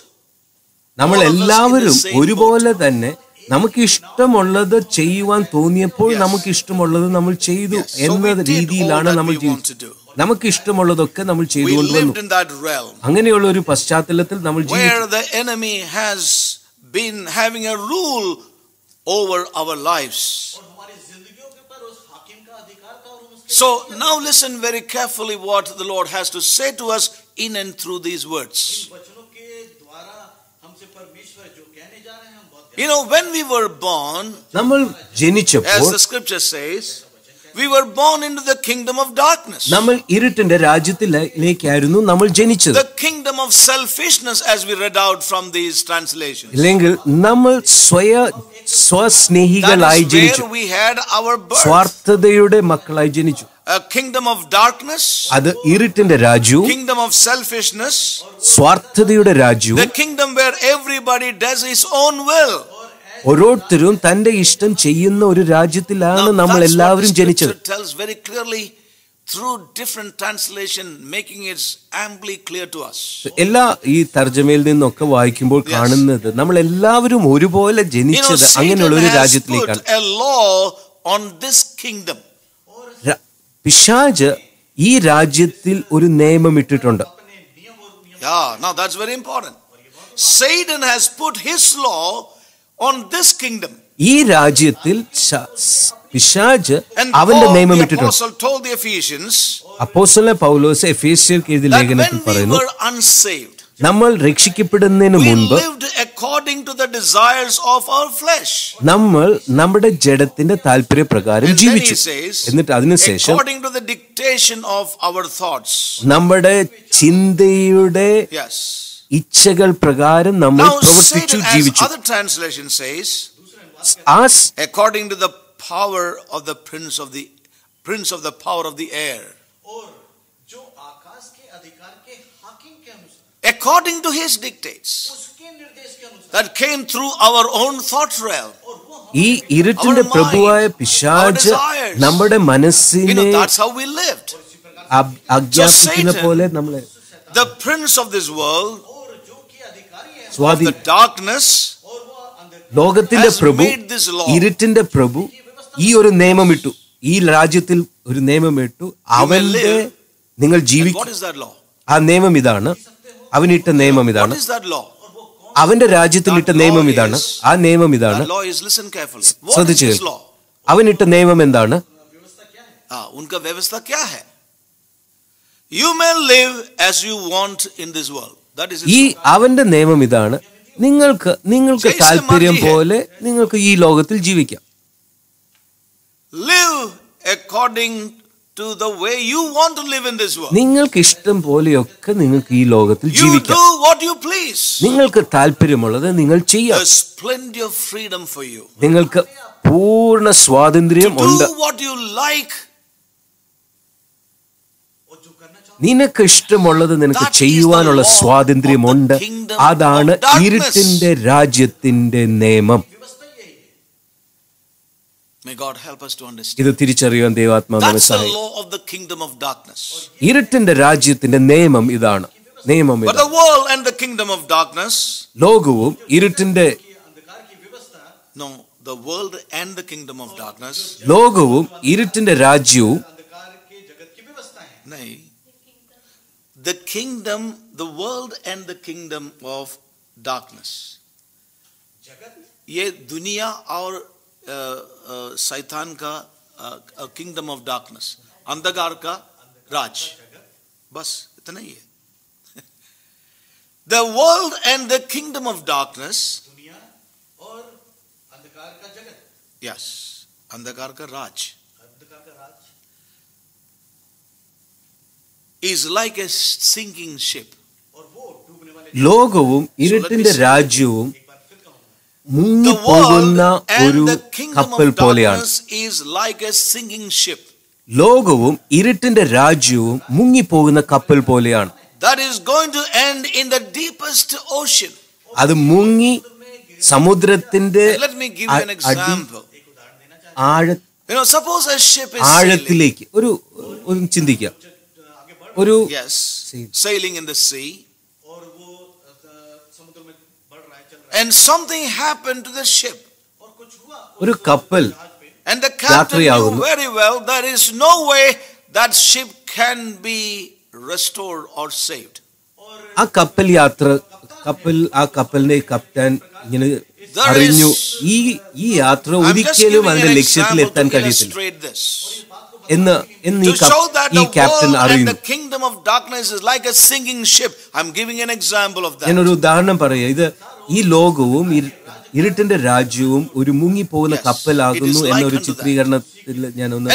നമ്മൾ എല്ലാവരും ഒരുപോലെ തന്നെ നമുക്ക് ഇഷ്ടമുള്ളത് ചെയ്യുവാൻ തോന്നിയപ്പോൾ നമുക്ക് ഇഷ്ടമുള്ളത് നമ്മൾ ചെയ്തു എന്ന രീതിയിലാണ് നമ്മൾ ജീവിച്ചത്. നമുക്ക് ഇഷ്ടമുള്ളതൊക്കെ നമ്മൾ ചെയ്തുകൊണ്ടുവന്നു. അങ്ങനെയുള്ള ഒരു പശ്ചാത്തലത്തിൽ നമ്മൾ where the enemy has been having a rule over our lives. So now listen very carefully what the Lord has to say to us in and through these words. You know, when we were born, as the scripture says, we were born into the kingdom of darkness. The kingdom of selfishness, as we read out from these translations. That is where we had our birth. A kingdom of darkness, kingdom of selfishness, the kingdom where everybody does his own will. ഓരോരുത്തരും തന്റെ ഇഷ്ടം ചെയ്യുന്ന ഒരു രാജ്യത്തിലാണ് നമ്മൾ എല്ലാവരും ജനിച്ചത്. tells very clearly through different translation, making it amply clear to us. എല്ലാ ഈ തർജ്ജമയിൽ നിന്നൊക്കെ വായിക്കുമ്പോൾ കാണുന്നത് നമ്മൾ എല്ലാവരും ഒരുപോലെ ജനിച്ചത് അങ്ങനെയുള്ള ഒരു രാജ്യത്തിലേക്കാണ്. A law on this kingdom. പിശാച് ഈ രാജ്യത്തിൽ ഒരു നിയമം ഇട്ടിട്ടുണ്ട്. Yeah, now that's very important. Satan has put his law on this kingdom. ഈ രാജ്യത്തിൽ പിശാച് അവന്റെ നിയമം ഇട്ടിട്ടുണ്ട്. അപ്പോസ്തലൻ പൗലോസ് എഫേസ്യർക്ക് എഴുതിയ ലേഖനത്തിൽ പറയുന്നു, നമ്മൾ രക്ഷിക്കപ്പെടുന്നതിന് മുൻപ് നമ്മൾ നമ്മുടെ ജഡത്തിന്റെ താല്പര്യപ്രകാരം ജീവിച്ചു. എന്നിട്ട് അതിനുശേഷം നമ്മുടെ ചിന്തയുടെ ഇച്ഛകൾ പ്രകാരം നമ്മൾ പ്രവർത്തിച്ചു ജീവിച്ചു. According to the power of the prince of the power of the air, according to his dictates that came through our own thought realm. ഈ ഇരുട്ടിന്റെ പ്രഭുവായ പിശാച് നമ്മുടെ മനസ്സിനെ ആജ്ഞാപിക്കുന്ന പോലെ നമ്മളെ the prince of this world, of the darkness, ലോകത്തിന്റെ പ്രഭു, ഇരുട്ടിന്റെ പ്രഭു ഈ ഒരു നിയമം ഇട്ടു, ഈ രാജ്യത്തിൽ ഒരു നിയമം ഇട്ടു, അവന്റെ നിങ്ങൾ ജീവിക്കും. ആ നിയമം ഇതാണ്, അവനിട്ട നിയമം ഇതാണ്, അവന്റെ രാജ്യത്തിൽ ഇട്ട നിയമം ഇതാണ്, ആ നിയമം ഇതാണ്. ശ്രദ്ധിച്ചു കേൾക്കൂ, അവനിട്ട നിയമം എന്താണ്? You may live as you want in this world. That is ഈ അവന്റെ നിയമം ഇതാണ്, നിങ്ങൾക്ക് താല്പര്യം പോലെ നിങ്ങൾക്ക് ഈ ലോകത്തിൽ ജീവിക്കാം. Live according to the way you want to live in this world. നിങ്ങൾക്ക് ഇഷ്ടം പോലെയൊക്കെ നിങ്ങൾക്ക് ഈ ലോകത്തിൽ ജീവിക്കാം. You do what you please. നിങ്ങൾക്ക് താല്പര്യമുള്ളത് നിങ്ങൾ ചെയ്യാം. There's plenty of freedom for you. നിങ്ങൾക്ക് പൂർണ്ണ സ്വാതന്ത്ര്യം ഉണ്ട്. Do what you like. നിനക്ക് ഇഷ്ടമുള്ളത് നിനക്ക് ചെയ്യുവാനുള്ള സ്വാതന്ത്ര്യമുണ്ട്. അതാണ് ഇരുട്ടിന്റെ രാജ്യത്തിന്റെ നിയമം. ഇത് തിരിച്ചറിയാൻ ദൈവാത്മാവ് നമ്മെ സഹായിക്കട്ടെ. ഇരുട്ടിന്റെ രാജ്യത്തിന്റെ നിയമം ഇതാണ്. നിയമം ലോകവും ഇരുട്ടിന്റെ ലോകവും ഇരുട്ടിന്റെ രാജ്യവും the kingdom, the world and the kingdom of darkness. ये दुनिया और शैतान का kingdom of darkness, अंधकार का राज, बस इतना ही है. The world and the kingdom of darkness, दुनिया और अंधकार का जगत, yes, अंधकार का राज, is like a sinking ship. ലോകവും ഇരുട്ടിന്റെ രാജ്യവും മുങ്ങിപ്പോകുന്ന ഒരു കപ്പൽ പോലെയാണ്. ലോകവും ഇരുട്ടിന്റെ രാജ്യവും മുങ്ങിപ്പോകുന്ന കപ്പൽ പോലെയാണ്. അത് മുങ്ങി സമുദ്രത്തിന്റെ ആഴത്തിലേക്ക് ഒരു ചിന്തിക്കാം. ഒരു sailing in the sea, and something happened to the ship. ഒരു കപ്പൽ and the captain knew very well there is no way that ship can be restored or saved. ആ കപ്പലിന്റെ കപ്താൻ ഇങ്ങനെ അറിഞ്ഞു, ഈ യാത്ര ഒരിക്കലും അതിന്റെ ലക്ഷ്യത്തിൽ എത്താൻ കഴിയത്തില്ല എന്ന് ഈ ക്യാപ്റ്റൻ അറിയുന്നു. ഞാനൊരു ഉദാഹരണം പറയാം. ഇത് ഈ ലോകവും ഇരുട്ടിന്റെ രാജ്യവും ഒരു മുങ്ങിപ്പോകുന്ന കപ്പലാകുന്നു എന്നൊരു ചിത്രീകരണത്തിൽ ഞാനൊന്ന്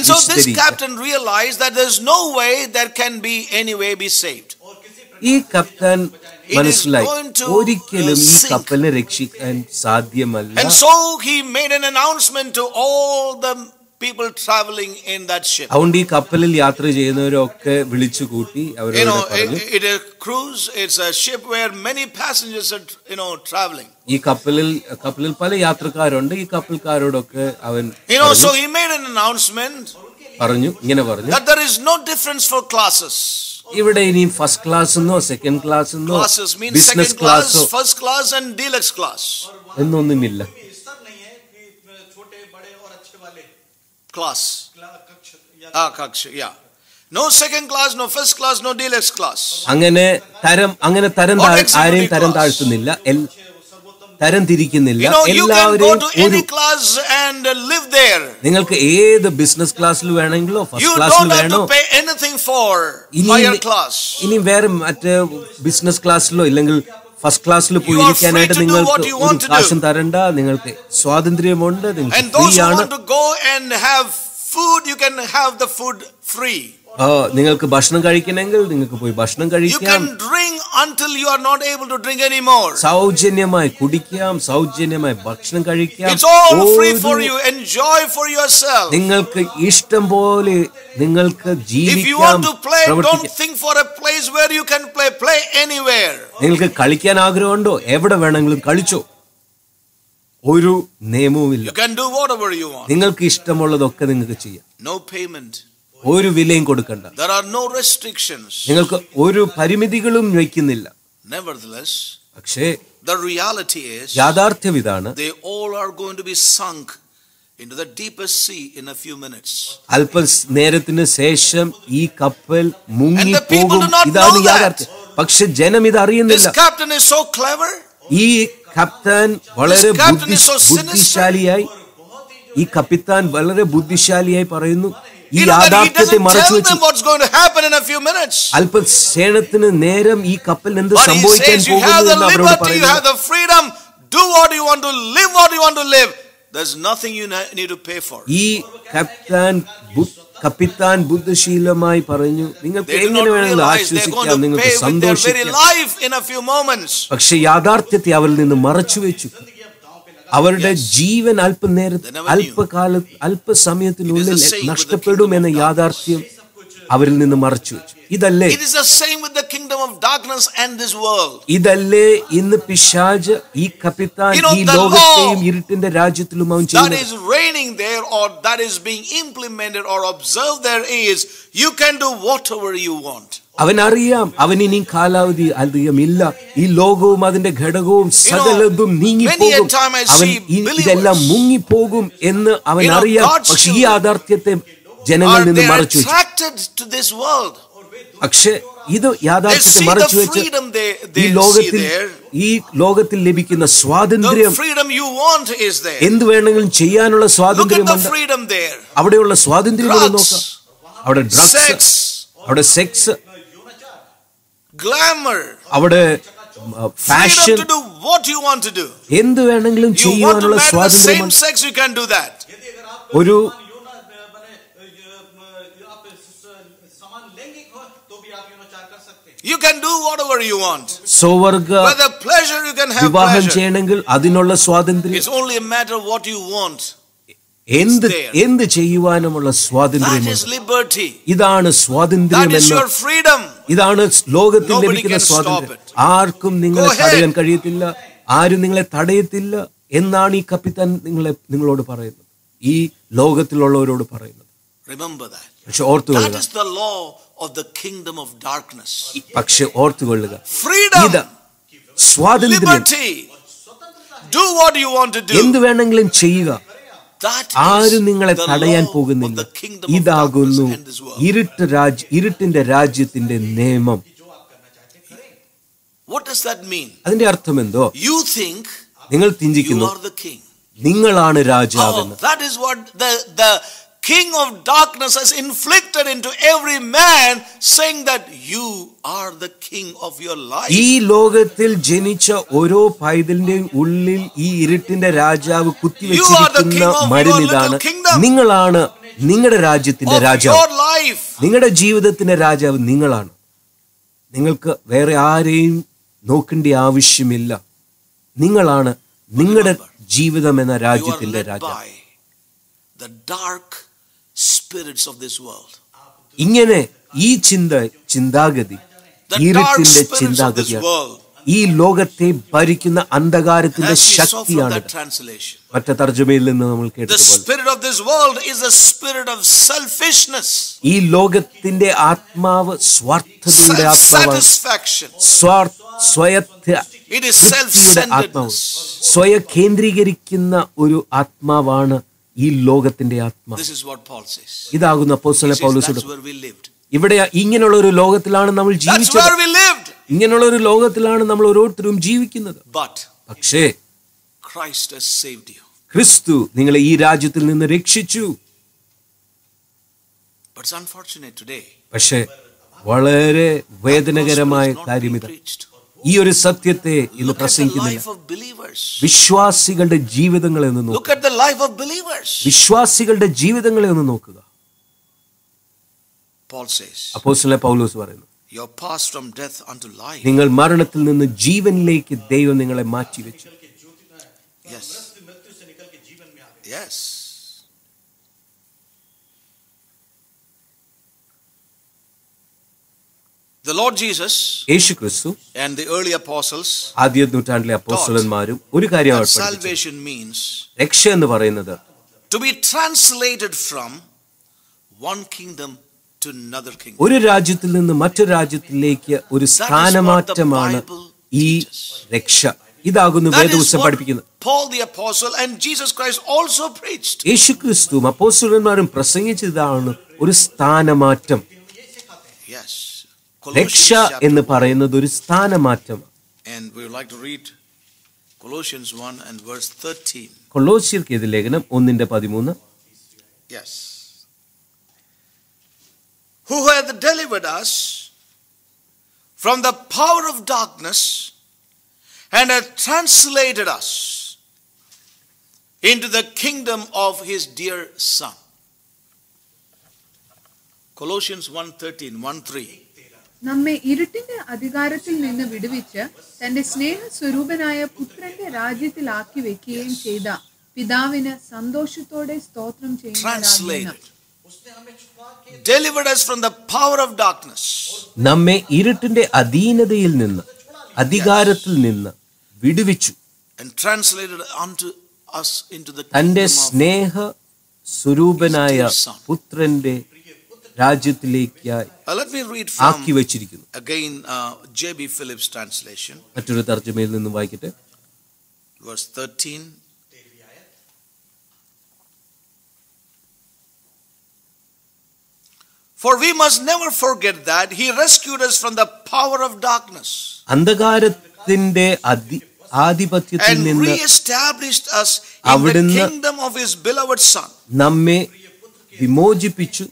ഈ കപ്താൻ മനസ്സിലായി ഒരിക്കലും ഈ കപ്പലിനെ രക്ഷിക്കാൻ സാധ്യമല്ല. people traveling in that ship. അതുകൊണ്ട് ഈ കപ്പലിൽ യാത്ര ചെയ്യുന്നവരൊക്കെ വിളിച്ചു കൂട്ടി അവരോട് പറഞ്ഞു, it's a cruise, it's a ship where many passengers are traveling. ഈ കപ്പലിൽ പല യാത്രക്കാരുണ്ട്. ഈ കപ്പൽക്കാരോടൊക്കെ അവൻ so he made an announcement. പറഞ്ഞു, ഇങ്ങനെ പറഞ്ഞു, that there is no difference for classes. ഇവിടെ ഇനി ഫസ്റ്റ് ക്ലാസ് എന്നോ സെക്കൻഡ് ക്ലാസ് എന്നോ Classes means business second class, ക്ലാസ്സോ first class and deluxe class. എന്നൊന്നുമില്ല. Class. Kaksha, yeah. No second class, no first class, no deluxe class. അങ്ങനെ തരം ആരെയും തരം താഴ്ത്തുന്നില്ല, തരം തിരിക്കുന്നില്ല. You can go എല്ലാവരെയും to any class and live there. നിങ്ങൾക്ക് ഏത് business ക്ലാസ്സിൽ വേണമെങ്കിലോ You ഫസ്റ്റ് ക്ലാസ്സിൽ don't have വേണോ, to pay anything for higher class. ഇനി വേറെ മറ്റേ ബിസിനസ് ക്ലാസ്സിലോ ഇല്ലെങ്കിൽ ഫസ്റ്റ് ക്ലാസ്സിൽ പോയി ഇരിക്കാനായിട്ട് നിങ്ങൾക്ക് ഒരു കാശും തരണ്ട. നിങ്ങൾക്ക് സ്വാതന്ത്ര്യമുണ്ട്, നിങ്ങൾക്ക് And those ഫ്രീ who ആണ്. want to go and have food, you can have the food free. നിങ്ങൾക്ക് ഭക്ഷണം കഴിക്കണമെങ്കിൽ നിങ്ങൾക്ക് പോയി ഭക്ഷണം You കഴിക്കാം. can drink until you are not able to drink anymore. സൗജന്യമായി കുടിക്കാം, സൗജന്യമായി ഭക്ഷണം കഴിക്കാം. It's all free for you. Enjoy for yourself. നിങ്ങൾക്ക് ഇഷ്ടം പോലെ നിങ്ങൾക്ക് If you ജീവിക്കാം, want to play, don't പ്രവർത്തിക്കാം. think for a place where you can play. Play anywhere. നിങ്ങൾക്ക് കളിക്കാൻ ആഗ്രഹമുണ്ടോ എവിടെ വേണമെങ്കിലും കളിച്ചോ, ഒരു നിയമവുമില്ല. You can do whatever you want. നിങ്ങൾക്ക് ഇഷ്ടമുള്ളതൊക്കെ നിങ്ങൾക്ക് ചെയ്യാം, No payment. ഒരു വിലയും കൊടുക്കണ്ട. There are no restrictions. നിങ്ങൾക്ക് ഒരു പരിമിതികളും വയ്ക്കുന്നില്ല. Nevertheless, പക്ഷേ the reality is യാഥാർത്ഥ്യം ഇതാണ്, they all are going to be sunk into the deepest sea in a few minutes. അല്പ നേരത്തിന് ശേഷം ഈ കപ്പൽ മുങ്ങിപ്പോകും. And the people do not ഇതാണ് know that. യാഥാർത്ഥ്യം. പക്ഷെ ജനം ഇത് അറിയുന്നില്ല. This captain is so clever. ഈ കപ്താൻ വളരെ ബുദ്ധിശാലിയായി പറയുന്നു, ഈ യാഥാർത്ഥ്യത്തെ മറച്ചു വെച്ചു. അല്പക്ഷണത്തിന് നേരം ഈ കപ്പൽ എന്ത് സംഭവിക്കാൻ പോകുന്നു എന്ന് അവരോട് പറയുന്നു. ഈ കപ്പിത്താൻ ബുദ്ധിശീലമായി പറഞ്ഞു, നിങ്ങൾക്ക് എങ്ങനെ വേണമെങ്കിലും ആശ്വസിക്കാം, നിങ്ങൾക്ക് സന്തോഷിക്കാം. പക്ഷെ യാഥാർത്ഥ്യത്തെ അവരിൽ നിന്ന് മറച്ചു വെച്ചു. അവരുടെ ജീവൻ അല്പസമയത്തിനുള്ളിൽ നഷ്ടപ്പെടുമെന്ന യാഥാർത്ഥ്യം അവരിൽ നിന്ന് മറച്ചു വെച്ചു. ഇതല്ലേ ഇതല്ലേ ഇന്ന് പിശാച് ഈ കപ്പിത്താൻ ഈ ലോകത്തെയും ഇരുട്ടിന്റെ രാജ്യത്തിലും അവൻ ചെയ്യുന്നത്. അവനറിയാം അവനിനി കാലാവധി അധികമില്ല, ഈ ലോകവും അതിന്റെ ഘടകവും സകലതും നീങ്ങിപ്പോകും, അവൻ ഇതെല്ലാം മുങ്ങിപ്പോകും എന്ന് അവൻ അറിയാം. പക്ഷെ ഈ യാഥാർത്ഥ്യത്തെ ജനങ്ങളിൽ നിന്ന് മറച്ചു വെച്ചു. പക്ഷെ ഇത് യാഥാർത്ഥ്യത്തെ മറച്ചു വെച്ച് ഈ ലോകത്തിൽ ലഭിക്കുന്ന സ്വാതന്ത്ര്യം, എന്ത് വേണമെങ്കിലും ചെയ്യാനുള്ള സ്വാതന്ത്ര്യമുണ്ട്. അവിടെയുള്ള സ്വാതന്ത്ര്യം നോക്കാം. അവിടെ ഡ്രഗ്സ്, അവിടെ സെക്സ്, അവിടെ ഫാഷൻ, എന്ത് വേണമെങ്കിലും ചെയ്യാനുള്ള സ്വാതന്ത്ര്യമുണ്ട്. ഒരു You can do whatever you want. സ്വവർഗ Whether pleasure you can have വിവാഹം ചെയ്യണമെങ്കിൽ അതിനുള്ള സ്വാതന്ത്ര്യം. It's only a matter of what you want. എന്ത് ചെയ്യുവാനുമുള്ള സ്വാതന്ത്ര്യം. ഇതാണ് സ്വാതന്ത്ര്യം എന്ന്, ഇതാണ് ലോകത്തിൽ ലഭിക്കുന്ന സ്വാതന്ത്ര്യം. ആർക്കും നിങ്ങളെ തടയാൻ കഴിയത്തില്ല, ആരും നിങ്ങളെ തടയത്തില്ല എന്നാണ് ഈ കപ്പിത്താൻ നിങ്ങളോട് പറയുന്നത്, ഈ ലോകത്തിലുള്ളവരോട് പറയുന്നത്. പക്ഷെ ഓർത്തുകൊള്ളുക, പക്ഷെ ഓർത്തുകൊള്ളുക, സ്വാതന്ത്ര്യം, എന്ത് വേണമെങ്കിലും ചെയ്യുക, ആരും നിങ്ങളെ തടയാൻ പോകുന്നില്ല. ഇതാകുന്നു ഇരുട്ടിന്റെ രാജ്യത്തിന്റെ നിയമം. അതിന്റെ അർത്ഥം എന്തോ? നിങ്ങൾ ചിന്തിക്കുന്നു നിങ്ങളാണ് രാജാവെന്ന്. King of darkness has inflicted into every man, saying that you are the king of your life. ഈ ലോകത്തിൽ ജനിച്ച ഓരോ പൈതലിന്റെയും ഉള്ളിൽ ഈ ഇരുട്ടിന്റെ രാജാവ് കുത്തിവെച്ചിരിക്കുന്ന മരുന്നിതാണ്, നിങ്ങളാണ് നിങ്ങളുടെ രാജ്യത്തിന്റെ രാജാവ്, നിങ്ങളുടെ ജീവിതത്തിന്റെ രാജാവ് നിങ്ങളാണ്. നിങ്ങൾക്ക് വേറെ ആരെയും നോക്കേണ്ട ആവശ്യമില്ല. നിങ്ങളാണ് നിങ്ങളുടെ ജീവിതം എന്ന രാജ്യത്തിന്റെ രാജാവ്. The dark spirits of this world. ഇങ്ങനെ ഈ ചിന്താഗതി ഇരുട്ടിന്റെ ചിന്താഗതിയാണ്. ഈ ലോകത്തെ ഭരിക്കുന്ന അന്ധകാരത്തിന്റെ As we saw from ശക്തിയാണ്. that translation, മറ്റു തർജ്ജമയിൽ നിന്ന് നമ്മൾ the കേട്ടതുപോലെ spirit of this world is the spirit of selfishness, ഈ ലോകത്തിന്റെ ആത്മാവ് സ്വാർത്ഥതയുടെ ആത്മാവാണ്. self-satisfaction. It is ആത്മാവ് self-centeredness. സ്വയം കേന്ദ്രീകരിക്കുന്ന ഒരു ആത്മാവാണ് ഈ ലോകത്തിന്റെ ആത്മാവ്. This is what Paul says. ഇതാകുന്ന അപ്പോസ്തലൻ He says പൗലോസുടെ that's where we lived. ഇവിടെ ഇങ്ങനെയുള്ള ഒരു ലോകത്തിലാണ് നമ്മൾ That's ജീവിച്ചത്. where we lived. ഇങ്ങനെയുള്ള ഒരു ലോകത്തിലാണ് നമ്മൾ ഓരോരുത്തരും ജീവിക്കുന്നത്. But പക്ഷേ Christ has saved you. ക്രിസ്തു നിങ്ങളെ ഈ രാജ്യത്തിൽ നിന്ന് രക്ഷിച്ചു. But it's unfortunate today. പക്ഷേ വളരെ വേദനകരമായ Gospel is not കാര്യം being ഇത്. preached. ഈ ഒരു സത്യത്തെ ഇന്ന് Look at the പ്രസംഗിക്കുന്നില്ല. life of believers. വിശ്വാസികളുടെ ജീവിതങ്ങളെ ഒന്ന് നോക്കുക. Look at the life of believers. വിശ്വാസികളുടെ ജീവിതങ്ങളെ ഒന്ന് നോക്കുക. Paul says, അപ്പോസ്തലൻ പൗലോസ് പറയുന്നു, you're passed from death unto life. നിങ്ങൾ മരണത്തിൽ നിന്ന് ജീവനിലേക്ക് ദൈവം നിങ്ങളെ മാറ്റിവെച്ചു. Yes. Yes. The Lord Jesus യേശു ക്രിസ്തു and the early apostles, ആദ്യ നൂറ്റാണ്ടിലെ അപ്പോസ്തലന്മാരും ഒരു കാര്യം അവർ പഠിപ്പിച്ചു. salvation means രക്ഷ എന്ന് പറയുന്നത് to be translated from one kingdom to another kingdom. ഒരു രാജ്യത്തിൽ നിന്ന് മറ്റൊരു രാജ്യത്തിലേക്ക് ഒരു സ്ഥാനമാറ്റമാണ് ഈ രക്ഷ. ഇതാകുന്നു That is വേദപുസ്തകം what പഠിപ്പിക്കുന്നത്. Paul the apostle and Jesus Christ also preached. യേശു ക്രിസ്തുവും അപ്പോസ്തലന്മാരും പ്രസംഗിച്ചതാണ് ഒരു സ്ഥാനമാറ്റം. Yes. രക്ഷ Colossians chapter എന്ന് 1. പറയുന്നത് ഒരു സ്ഥാനമാറ്റം. And we would like to read Colossians 1 and verse 13. കൊളോസ്യർക്ക് എഴുതിയ ലേഖനം 1:13. Yes. Who hath delivered us from the power of darkness and hath translated us into the kingdom of his dear Son. Colossians 1:13, 1:3. നമ്മെ ഇരുട്ടിന്റെ അധികാരത്തിൽ നിന്ന് വിടുവിച്ച് തന്റെ സ്നേഹസ്വരൂപനായ പുത്രന്റെ രാജ്യത്തിലാക്കി വെക്കുകയും ചെയ്ത പിതാവിന് സന്തോഷത്തോടെ സ്തോത്രം ചെയ്യുന്നതാകുന്നു. Delivered us from the power of darkness. നമ്മെ ഇരുട്ടിന്റെ അധീനതയിൽ നിന്ന് അധികാരത്തിൽ നിന്ന് വിടുവിച്ചു. And translated unto us into the തന്റെ kingdom of സ്നേഹ സ്വരൂപനായ പുത്രന്റെ രാജ്യത്തിലേക്ക് let me read from ആക്കി വെച്ചിരിക്കുന്നു. again J.B. Phillips translation, മറ്റൊരു തർജ്ജമയിൽ നിന്ന് വായിക്കട്ടെ. verse 13. For we must never forget that he rescued us from the power of darkness അന്ധകാരത്തിന്റെ ആധിപത്യത്തിൽ and നിന്ന് re-established us in the അവിടുന്ന് kingdom of his beloved Son, നമ്മെ വിമോചിപ്പിച്ചു.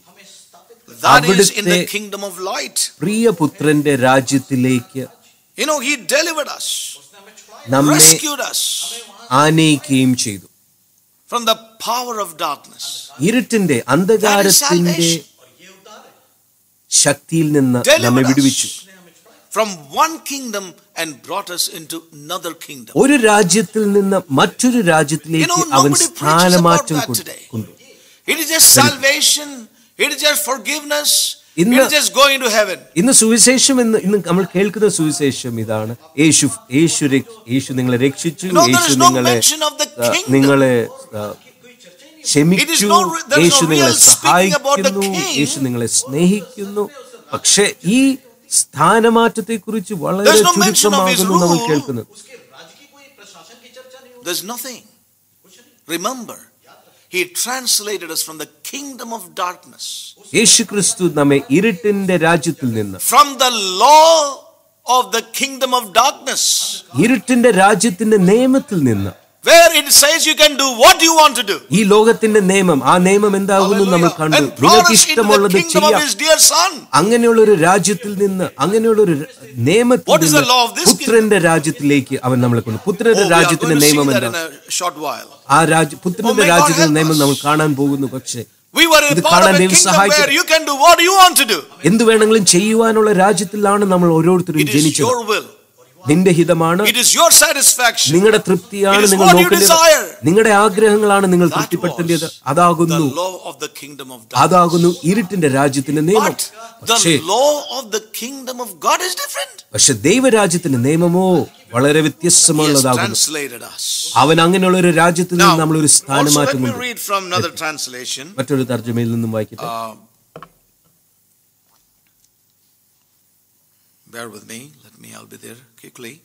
that is in the അവിടുത്തെ kingdom of light. പ്രിയപുത്രന്റെ രാജ്യത്തിലേക്ക് You know, he delivered us, നമ്മെ rescued us ആനയിക്കുകയും ചെയ്തു. from the power of darkness. ഇരുട്ടിന്റെ അന്ധകാരത്തിന്റെ ശക്തിയിൽ നിന്ന് നമ്മെ Delivered വിടുവിച്ചു. us from one kingdom and brought us into another kingdom. ഒരു രാജ്യത്തിൽ നിന്ന് മറ്റൊരു You രാജ്യത്തിലേക്ക് know, അവൻ nobody preaches about സ്ഥാനമാറ്റം that today. കൊണ്ടു. It is just salvation, it is just forgiveness, it ഇന്ന് is just going to heaven. ഇന്ന് സുവിശേഷം ഇന്ന് നമ്മൾ കേൾക്കുന്ന സുവിശേഷം ഇതാണ്. യേശു നിങ്ങളെ രക്ഷിച്ചു, No, there Yeshu is no നിങ്ങളെ mention of the kingdom. നിങ്ങളെ It is ക്ഷമിച്ചു, there is യേശു no നിങ്ങളെ real speaking about the സഹായിക്കുന്നു, king. യേശു നിങ്ങളെ സ്നേഹിക്കുന്നു. പക്ഷെ ഈ സ്ഥാനമാറ്റത്തെ കുറിച്ച് വളരെ There is no mention of his ചുരുക്കമാകുന്നു നമ്മൾ rule. കേൾക്കുന്നത്. There's nothing. Remember, he translated us from the kingdom of darkness, യേശു ക്രിസ്തു നമ്മെ ഇരുട്ടിന്റെ രാജ്യത്തിൽ നിന്ന് from the law of the kingdom of darkness, ഇരുട്ടിന്റെ രാജ്യത്തിന്റെ നിയമത്തിൽ നിന്ന്, where it says you can do what you want to do, ഈ ലോകത്തിന്റെ നിയമം, ആ നിയമം എന്താകുന്നു നമ്മൾ കണ്ടു. and brought നിങ്ങൾക്ക് us into the ഇഷ്ടമുള്ളത് kingdom of ചെയ്യാം. his dear Son. അങ്ങനെയുള്ള ഒരു രാജ്യത്തിൽ നിന്ന്, അങ്ങനെയുള്ള ഒരു നിയമത്തിൽ What is the നിന്ന് law of this പുത്രന്റെ രാജ്യത്തിലേക്ക് അവൻ നമ്മളെ കൊണ്ടു. പുത്രന്റെ Oh, we are രാജ്യത്തിന്റെ going to see നിയമം that എന്താ? in a short while. ആ പുത്രന്റെ Oh, may God രാജ്യത്തിന്റെ help നിയമം us. നമ്മൾ കാണാൻ പോകുന്നു. പക്ഷേ We were in ഇത് a part കാണാൻ of a ദൈവം kingdom സഹായിക്കട്ടെ. where you can do what you want to do. എന്ത് വേണമെങ്കിലും ചെയ്യുവാനുള്ള രാജ്യത്തിലാണ് നമ്മൾ ഓരോരുത്തരും It is ജനിച്ചത്. your will. നിന്റെ ഹിതമാണ്, It is your satisfaction. നിങ്ങളുടെ തൃപ്തിയാണ് It is നിങ്ങൾ what you നോക്കേണ്ടത്, desire. നിങ്ങളുടെ ആഗ്രഹങ്ങളാണ് നിങ്ങൾ That തൃപ്തിപ്പെടുത്തേണ്ടത്. was അതാകുന്നു the law of the kingdom of darkness. അതാകുന്നു ഇരുട്ടിന്റെ രാജ്യത്തിന്റെ നിയമം. But the law of the kingdom of God is different. പക്ഷെ ദൈവരാജ്യത്തിന്റെ നിയമമോ വളരെ He has വ്യത്യസ്തമുള്ളതാകുന്നു. translated us. അവൻ അങ്ങനെയുള്ള ഒരു രാജ്യത്തിൽ നിന്ന് Now, നമ്മളൊരു also let സ്ഥാനമാറ്റം me കൊണ്ട് read from another translation. മറ്റൊരു തർജ്ജമയിൽ നിന്നും വായിക്കട്ടെ. Bear with me. I'll be there quickly.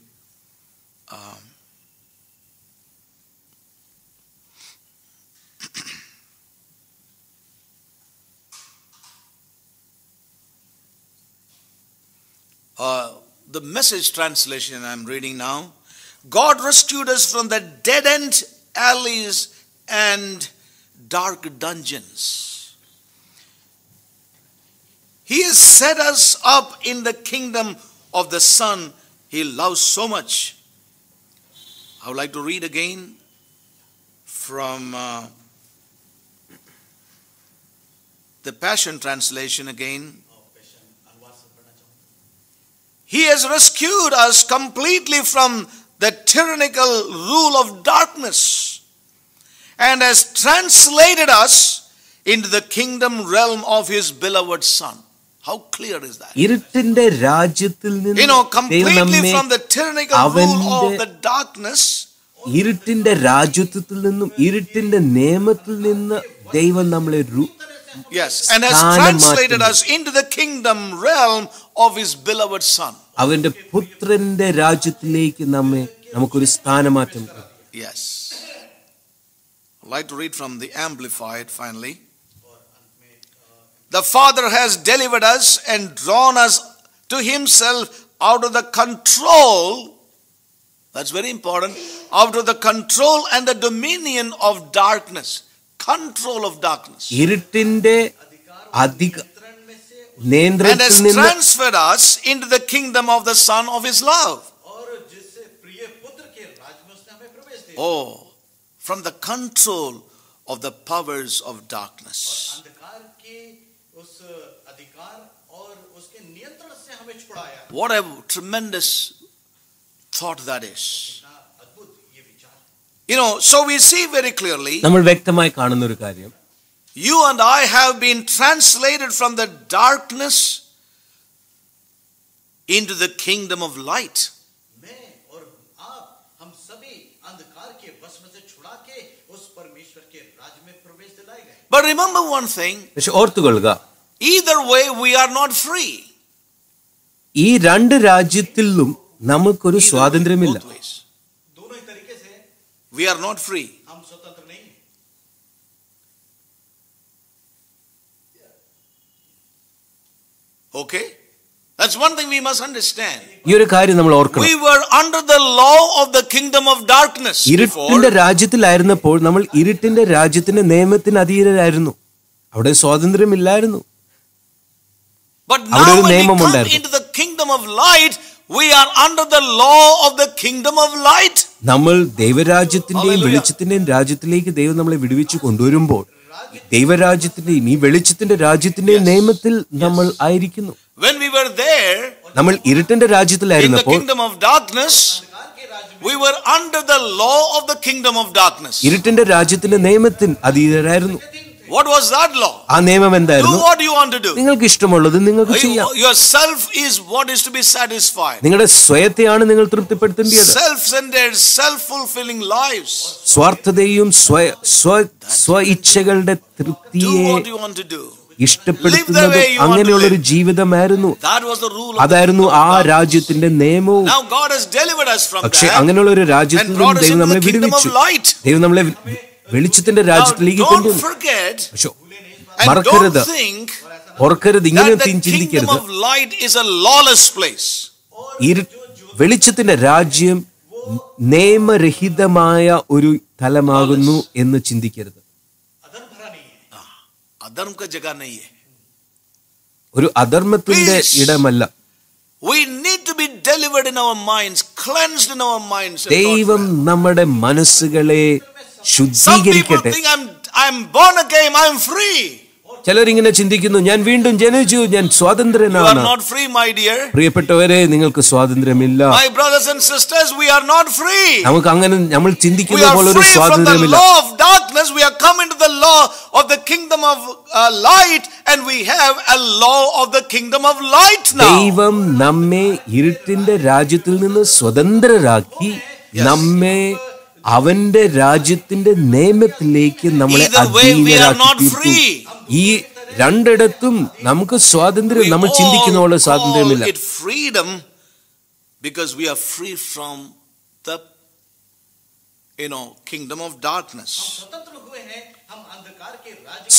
The Message translation I'm reading now. God rescued us from the dead-end alleys and dark dungeons. He has set us up in the kingdom of the Son He loves so much. I would like to read again from the Passion translation again. He has rescued us completely from the tyrannical rule of darkness and has translated us into the kingdom realm of His beloved Son. How clear is that? ഇരുട്ടിന്റെ രാജ്യത്തിൽ നിന്ന് completely from the tyrannical rule of the darkness. ഇരുട്ടിന്റെ രാജ്യത്വത്തിൽ നിന്നും ഇരുട്ടിന്റെ നിയമത്തിൽ നിന്ന് ദൈവം നമ്മളെ Yes, and has translated us into the kingdom realm of His beloved Son. അവന്റെ പുത്രന്റെ രാജ്യത്തിലേക്ക് നമുക്കൊരു സ്ഥാനമാറ്റം. Yes. I'd like to read from the Amplified finally. The Father has delivered us and drawn us to Himself out of the control, that's very important, out of the control and the dominion of darkness. Control of darkness. ഇരുട്ടിന്റെ and has transferred us into the kingdom of the Son of His love. Oh, from the control of the powers of darkness. What a tremendous thought that is. So we see very clearly, നമ്മൾ വ്യക്തമായി കാണുന്ന ഒരു കാര്യം, you and I have been translated from the darkness into the kingdom of light. But remember one thing, either way we are not free. ഈ രണ്ട് രാജ്യത്തിലും നമുക്കൊരു സ്വാതന്ത്ര്യമില്ല. We are not free. Okay? That's one thing we must understand. ഈ ഒരു കാര്യം നമ്മൾ ഓർക്കണം. We were under the law of the kingdom of darkness. ഇരുട്ടിന്റെ രാജ്യത്തിലായിരുന്നപ്പോൾ നമ്മൾ ഇരുട്ടിന്റെ രാജ്യത്തിന്റെ നിയമത്തിന് അധീനരായിരുന്നു. അവിടെ സ്വാതന്ത്ര്യമില്ലായിരുന്നു. But now when we come into the kingdom of light, we are under the law of the kingdom of light. നമ്മൾ ദൈവരാജ്യത്തിന്റെയും വെളിച്ചത്തിന്റെയും രാജ്യത്തിലേക്ക് ദൈവം നമ്മളെ വിടുവിച്ചു കൊണ്ടുവരുമ്പോൾ ദൈവരാജ്യത്തിന്റെയും ഈ വെളിച്ചത്തിന്റെ രാജ്യത്തിന്റെയും നിയമത്തിൽ നമ്മൾ ആയിരിക്കുന്നു. When we were there, നമ്മൾ ഇരുട്ടിന്റെ രാജ്യത്തിലായിരുന്നപ്പോൾ in the kingdom of darkness, we were under the law of the kingdom of darkness. ഇരുട്ടിന്റെ രാജ്യത്തിന്റെ നിയമത്തിന് അധീനരായിരുന്നു. What was that law? ആ നിയമം എന്തായിരുന്നു? Do what you want to do. നിങ്ങൾക്ക് ഇഷ്ടമുള്ളത് നിങ്ങൾക്ക് ചെയ്യാം. Yourself is what is to be satisfied. നിങ്ങളുടെ സ്വയത്തെയാണ് നിങ്ങൾ തൃപ്തിപ്പെടുത്തേണ്ടത്. Self-centered, self-fulfilling lives. സ്വാർത്ഥതയും സ്വ ഇച്ഛകളുടെ തൃപ്തിയെ Do what you want to do. ഇഷ്ടപ്പെടുത്തുന്നത് അങ്ങനെയുള്ളൊരു ജീവിതമായിരുന്നു. അതായിരുന്നു ആ രാജ്യത്തിന്റെ നിയമവും. പക്ഷെ അങ്ങനെയുള്ള ഒരു രാജ്യത്തിൽ നിന്ന് ദൈവം നമ്മളെ വിടുവിച്ചു. ദൈവം നമ്മളെ വെളിച്ചത്തിന്റെ രാജ്യത്തിലേക്ക് കൊണ്ടുവന്നു. മറക്കരുത്, ഓർക്കരുത്, ഇങ്ങനെ ചിന്തിക്കരുത്, വെളിച്ചത്തിന്റെ രാജ്യം നിയമരഹിതമായ ഒരു സ്ഥലമാകുന്നു എന്ന് ചിന്തിക്കരുത്. ഒരു അധർമ്മത്തിന്റെ ഇടമല്ല. ദൈവം നമ്മുടെ മനസ്സുകളെ ശുദ്ധീകരിക്കട്ടെ. ചിലരിങ്ങനെ ചിന്തിക്കുന്നു, ഞാൻ വീണ്ടും ജനിച്ചു, ഞാൻ You are സ്വാതന്ത്ര്യനാണ്. not free, my dear. പ്രിയപ്പെട്ടവരെ, നിങ്ങൾക്ക് സ്വാതന്ത്ര്യമില്ല. My brothers and sisters, we are not free. നമുക്ക് അങ്ങനെ നമ്മൾ We ചിന്തിക്കുന്ന are പോലെ ഒരു free from the സ്വാതന്ത്ര്യമില്ല. law of darkness. We are come into the law of the kingdom of light, and we have a law of the kingdom of light now. ദൈവം നമ്മെ ഇരുട്ടിന്റെ രാജ്യത്തിൽ നിന്ന് സ്വതന്ത്രരാക്കി നമ്മെ അവന്റെ രാജ്യത്തിന്റെ നിയമത്തിലേക്ക് നമ്മളെ Either way, we are not അധീനരാക്കി free. തീർത്തു. ഈ രണ്ടിടത്തും നമുക്ക് സ്വാതന്ത്ര്യം, നമ്മൾ ചിന്തിക്കുന്ന പോലെ സ്വാതന്ത്ര്യമില്ല. call it freedom because we are free from the kingdom of darkness.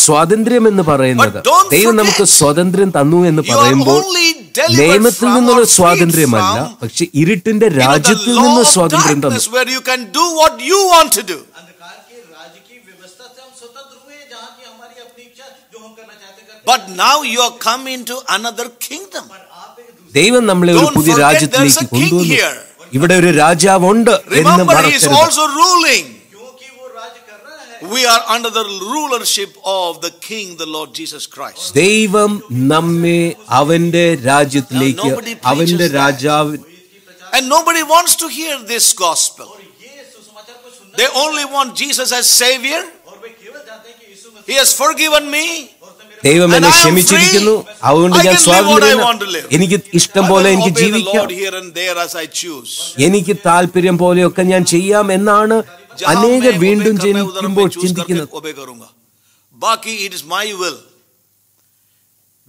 സ്വാതന്ത്ര്യം എന്ന് പറയുന്നത്, But don't ദൈവം നമുക്ക് forget, സ്വാതന്ത്ര്യം തന്നു എന്ന് You are പറയുമ്പോൾ only delivered നിയമത്തിൽ from നിന്നുള്ള or freed സ്വാതന്ത്ര്യമല്ല, from, പക്ഷെ ഇരുട്ടിന്റെ the രാജ്യത്തിൽ law നിന്ന് of സ്വാതന്ത്ര്യം തന്നു. darkness where you can do what you want to do. अंधकार के राज्य की व्यवस्था से हम स्वतंत्र हुए, जहाँ की हमारी अपनी इच्छा जो हम करना चाहते करते। But now you are come into another kingdom. ദൈവം നമ്മളെ ഒരു Don't പുതിയ forget രാജ്യത്തിലേക്ക് there's a king കൊണ്ടുവന്നു. here. ഇവിടെ ഒരു രാജാവുണ്ട് എന്ന് Remember, he is മറക്കരുത്. also ruling. क्योंकि वो राज्य कर रहा है। We are under the rulership of the King, the Lord Jesus Christ. ദൈവം നമ്മെ അവന്റെ രാജ്യത്തിലേക്ക്, Now, nobody preaches അവന്റെ that. രാജാവ്. And nobody wants to hear this gospel. ये सुसमाचार को सुनना They only want Jesus as Savior. और वे केवल जानते हैं कि यीशु मसीह He has forgiven me. ദൈവം And എന്നെ I am ക്ഷമിച്ചിരിക്കുന്നു, free. അതുകൊണ്ട് I ഞാൻ can live what I want to സ്വാതന്ത്ര്യം, live. എനിക്ക് ഇഷ്ടം I പോലെ will എനിക്ക് obey the ജീവിക്കാം, Lord here and there as I choose. എനിക്ക് താല്പര്യം പോലെയൊക്കെ ഞാൻ ചെയ്യാം എന്നാണ് जहाँ അനേകർ मैं വീണ്ടും obey करना है, उधर ജനിക്കുമ്പോൾ मैं choose ചിന്തിക്കുന്നത്. करके obey करूंगा. बाकी it is my will.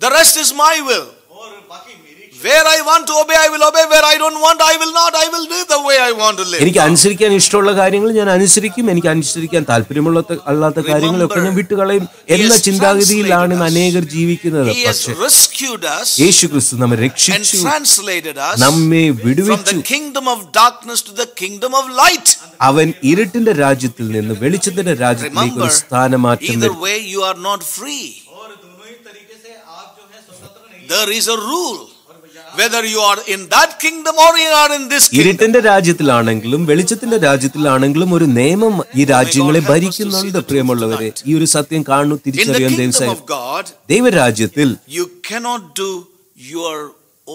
The rest is my will. और बाकी मेरी Where I want to obey, I will obey. Where I don't want, I will not. I will live the way I want to live. എനിക്ക് അനുസരിക്കാൻ ഇഷ്ടമുള്ള കാര്യങ്ങൾ ഞാൻ അനുസരിക്കും, എനിക്ക് അനുസരിക്കാൻ താല്പര്യമുള്ള അല്ലാത്ത കാര്യങ്ങളൊക്കെ ഞാൻ വിട്ടുകളയും എന്ന ചിന്താഗതിയിലാണ് ഇന്ന് അനേകർ ജീവിക്കുന്നത്. He has പക്ഷേ rescued us യേശു ക്രിസ്തു നമ്മെ and രക്ഷിച്ചു, translated us നമ്മെ from വിടുവിച്ചു. the kingdom of darkness to the kingdom of light. അവൻ ഇരുട്ടിന്റെ രാജ്യത്തിൽ നിന്ന് വെളിച്ചത്തിന്റെ രാജ്യത്തിലേക്ക് Remember, ഒരു സ്ഥാനമാറ്റം either വരുത്തി. way you are not free. और दोनों ही तरीके से आप जो है स्वतंत्र नहीं। There is a rule. Whether you are in that kingdom or you are in this kingdom. ഇരുട്ടിന്റെ രാജ്യത്തിലാണെങ്കിലും വെളിച്ചത്തിന്റെ രാജ്യത്തിലാണെങ്കിലും ഒരു നിയമം ഈ രാജ്യങ്ങളെ ഭരിക്കുന്നുണ്ട്. പ്രിയമുള്ളവരെ, ഈ ഒരു സത്യം കാണു, In the തിരിച്ചറിയാൻ kingdom of God, ദൈവരാജ്യത്തിൽ you cannot do your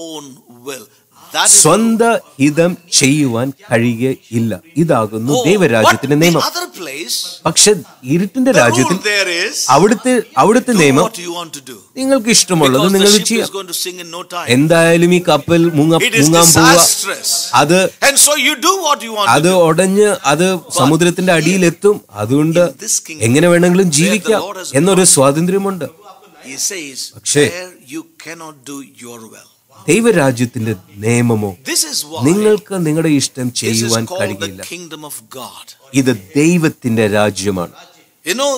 own will. That is സ്വന്ത ഹിതം ചെയ്യുവാൻ കഴിയുകയില്ല. ഇതാകുന്നു but ദൈവരാജ്യത്തിന്റെ the നിയമം. other place, പക്ഷെ ഇരുട്ടിന്റെ the രാജ്യത്തിൽ rule there is അവിടുത്തെ do നിയമം what you want to do. നിങ്ങൾക്ക് ഇഷ്ടമുള്ളത് Because the നിങ്ങൾ ship is ചെയ്യാം. going to sink in no time. എന്തായാലും ഈ കപ്പൽ It is മുങ്ങാൻ പോവുക, disastrous. അത് And so you do what you want അത് to do. ഉടഞ്ഞ് അത് സമുദ്രത്തിന്റെ അടിയിലെത്തും. അതുകൊണ്ട് In this kingdom, എങ്ങനെ വേണമെങ്കിലും ജീവിക്കാം where the Lord has എന്നൊരു സ്വാതന്ത്ര്യമുണ്ട്. He says, പക്ഷേ, there you cannot do your will. ദൈവരാജ്യത്തിന്റെ നിയമമോ This is why നിങ്ങൾക്ക് നിങ്ങളുടെ ഇഷ്ടം this is ചെയ്യുവാൻ called കഴിയില്ല. the kingdom of God. ഇത് ദൈവത്തിന്റെ രാജ്യമാണ്. You know,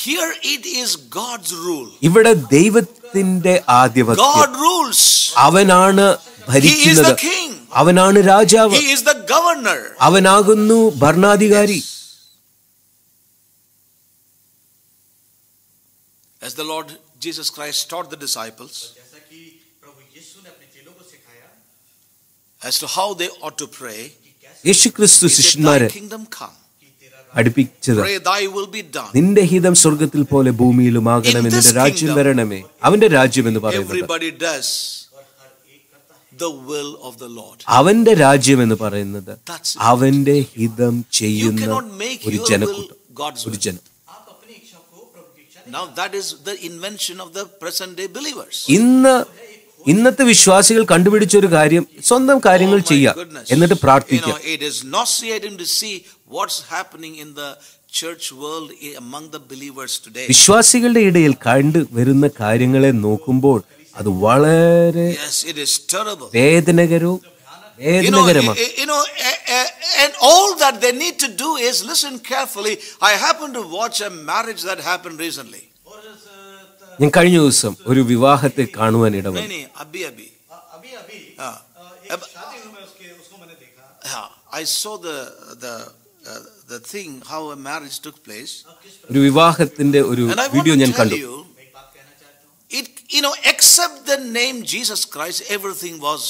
here it is God's rule. ഇവിടെ ദൈവത്തിന്റെ ആധിപത്യം. God rules. അവനാണ് He is ഭരിക്കുന്നത്, the king. അവനാണ് രാജാവ്, He is the governor. അവനാകുന്നു ഭരണാധികാരി. As the Lord Jesus Christ taught the disciples जैसा कि प्रभु यीशु ने अपने चेलों को सिखाया as to how they ought to pray, യേശുക്രിസ്തു he said, ശിഷ്യന്മാരെ thy kingdom come. പഠിപ്പിച്ചത്, Pray thy will be done. നിന്റെ ഹിതം സ്വർഗത്തിൽ പോലെ ഭൂമിയിലുമാകണം, In this നിന്റെ രാജ്യം kingdom, വരണമേ. അവന്റെ രാജ്യം എന്ന് പറയുന്നത് Everybody does the will of the Lord. അവന്റെ രാജ്യം എന്ന് പറയുന്നത് That's it. അവന്റെ ഹിതം You ചെയ്യുന്ന cannot make ഒരു your will ജനക്കൂട്ടം, God's ഒരു will. ജനം. आप अपनी इच्छा को प्रभु की इच्छा Now that is the invention of the present day believers. ഇന്നത്തെ വിശ്വാസികൾ കണ്ടുപിടിച്ച ഒരു കാര്യം, സ്വന്തം കാര്യങ്ങൾ Oh my ചെയ്യാം, goodness. എന്നിട്ട് You പ്രാർത്ഥിക്കാം. know, it is nauseating to see what's happening in the church world among the believers today. വിശ്വാസികളുടെ ഇടയിൽ കണ്ടു വരുന്ന കാര്യങ്ങളെ നോക്കുമ്പോൾ അത് വളരെ Yes, it is terrible. വേദനകരവും വേദനകരമാണ്. And all that they need to do is listen carefully. I happened to watch a marriage that happened recently. ഞാൻ കഴിഞ്ഞ ദിവസം ഒരു വിവാഹത്തെ കാണുവാൻ ഇടവന്നു. नहीं, अभी अभी हाँ, एक शादी हुई मैं उसको मैंने देखा हाँ, I saw the thing how a marriage took place. ഒരു വിവാഹത്തിന്റെ ഒരു And I want video to ഞാൻ tell കണ്ടു. you, except the name Jesus Christ, everything was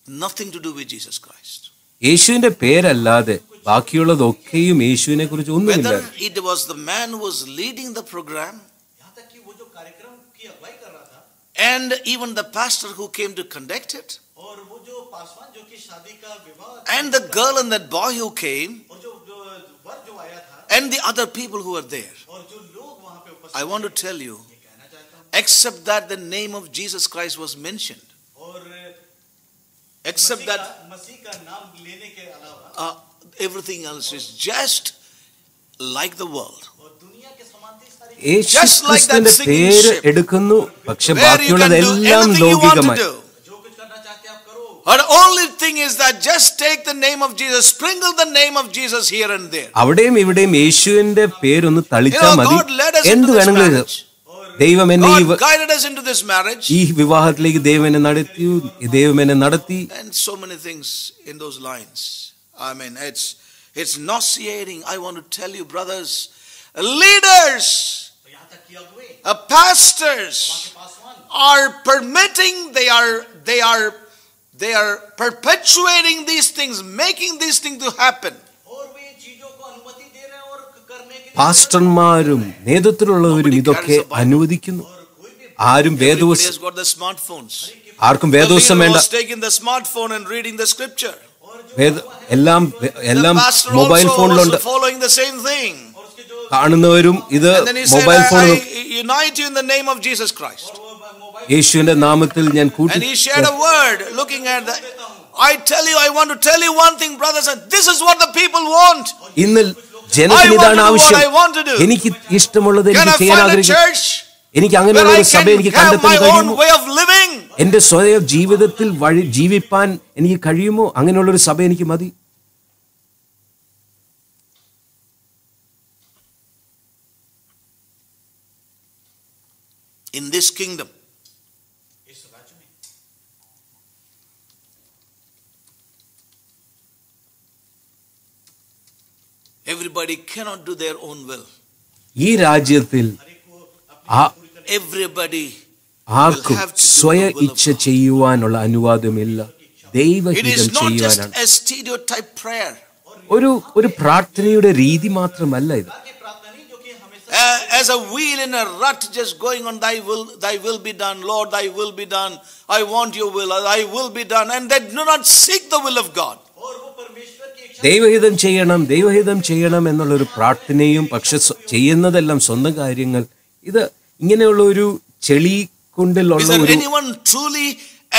nothing to do with Jesus Christ. യേശുവിന്റെ പേരല്ലാതെ ബാക്കിയുള്ളതൊക്കെയും യേശുവിനെ കുറിച്ച് ഒന്നുമില്ല. Whether it was the man who was leading the program, कार्यक्रम की अगुवाई कर रहा था and even the pastor who came to conduct it, और वो जो पासवान जो कि शादी का विवाह and the girl and that boy who came, और जो वर जो आया था and the other people who were there. और जो लोग वहां पे उपस्थित I want to tell you, ये कहना चाहता हूं except that the name of Jesus Christ was mentioned, और except that मसीह का नाम लेने के अलावा everything else is just like the world. और दुनिया के समान थी सारी യേശുക്രിസ്തുവിന്റെ പേര് എടുക്കുന്നു, പക്ഷെ Where you can do ബാക്കിയുള്ളതെല്ലാം anything you want to ലൗകികമായി. do. जो कुछ करना चाहते हैं आप करो But only thing is that just take the name of Jesus, sprinkle the name of Jesus here and there. അവിടെയും ഇവിടെയും യേശുവിന്റെ പേരൊന്ന് You തളിച്ചാൽ know, മതി. God led us എന്ത് into this വേണമെങ്കിലും marriage. ദൈവം എന്നെ God guided us into this marriage, ഈ വിവാഹത്തിലേക്ക് ദൈവം എന്നെ നടത്തി. and so many things in those lines. I mean, it's nauseating. I want to tell you, brothers, leaders, तो यहाँ तक कि अगुवे pastors वहाँ के Paswan are permitting, they are perpetuating these things, making these things to happen. और वे चीजों को अनुमति दे रहे हैं और करने के लिए പാസ്റ്റർമാരും നേതൃത്വത്തിലുള്ളവരും ഇതൊക്കെ അനുവദിക്കുന്നു. ആരും Everybody വേദോസ് has got the smartphones. ആർക്കും The വേദോസം leader വേണ്ട. was taking the smartphone and reading the scripture. എല്ലാം The pastor mobile also ഫോണിലുണ്ട്. was following the same thing. और उसके जो കാണുന്നവരും ഇത് And then he said, mobile ഫോണിൽ I unite you in the name of Jesus Christ. वो mobile യേശുവിന്റെ നാമത്തിൽ ഞാൻ കൂട്ടി. And he shared a word looking at the. I tell you, I want to tell you one thing, brothers, and this is what the people want. ഇന്ന് ജനത്തിന് ഇതാണ് ആവശ്യം. I want to do. എനിക്ക് ഇഷ്ടമുള്ളത് Can എനിക്ക് I ചെയ്യാൻ find a ആഗ്രഹിക്കുന്നു. church എനിക്ക് where അങ്ങനെയുള്ള I ഒരു സഭ can എനിക്ക് have കണ്ടെത്താൻ my own കഴിയുമോ? way of living? എന്റെ സ്വയം ജീവിതത്തിൽ ജീവിപ്പാൻ എനിക്ക് കഴിയുമോ? അങ്ങനെയുള്ള ഒരു സഭ എനിക്ക് മതി. In this kingdom, इस राज्य में everybody cannot do their own will. ഈ രാജ്യത്തിൽ Everybody. ആർക്കും സ്വയ ഇച്ഛ ചെയ്യുവാനുള്ള അനുവാദമില്ല. It ദൈവഹിതം is not just ചെയ്യുവാനാണ്. a stereotype prayer. ഒരു പ്രാർത്ഥനയുടെ രീതി മാത്രമല്ല ഇത്. की प्रार्थना नहीं जो कि हमेशा As a wheel in a rut, just going on, thy will be done, Lord, thy will be done. I want your will, thy will be done. And they do not seek the will of God. और वो परमेश्वर की इच्छा ദൈവഹിതം ചെയ്യണം എന്നുള്ളൊരു പ്രാർത്ഥനയും പക്ഷെ ചെയ്യുന്നതെല്ലാം സ്വന്തം കാര്യങ്ങൾ. ഇത് ഇങ്ങനെയുള്ള ഒരു ചെളി കൊണ്ടുള്ള Is there ഒരു anyone truly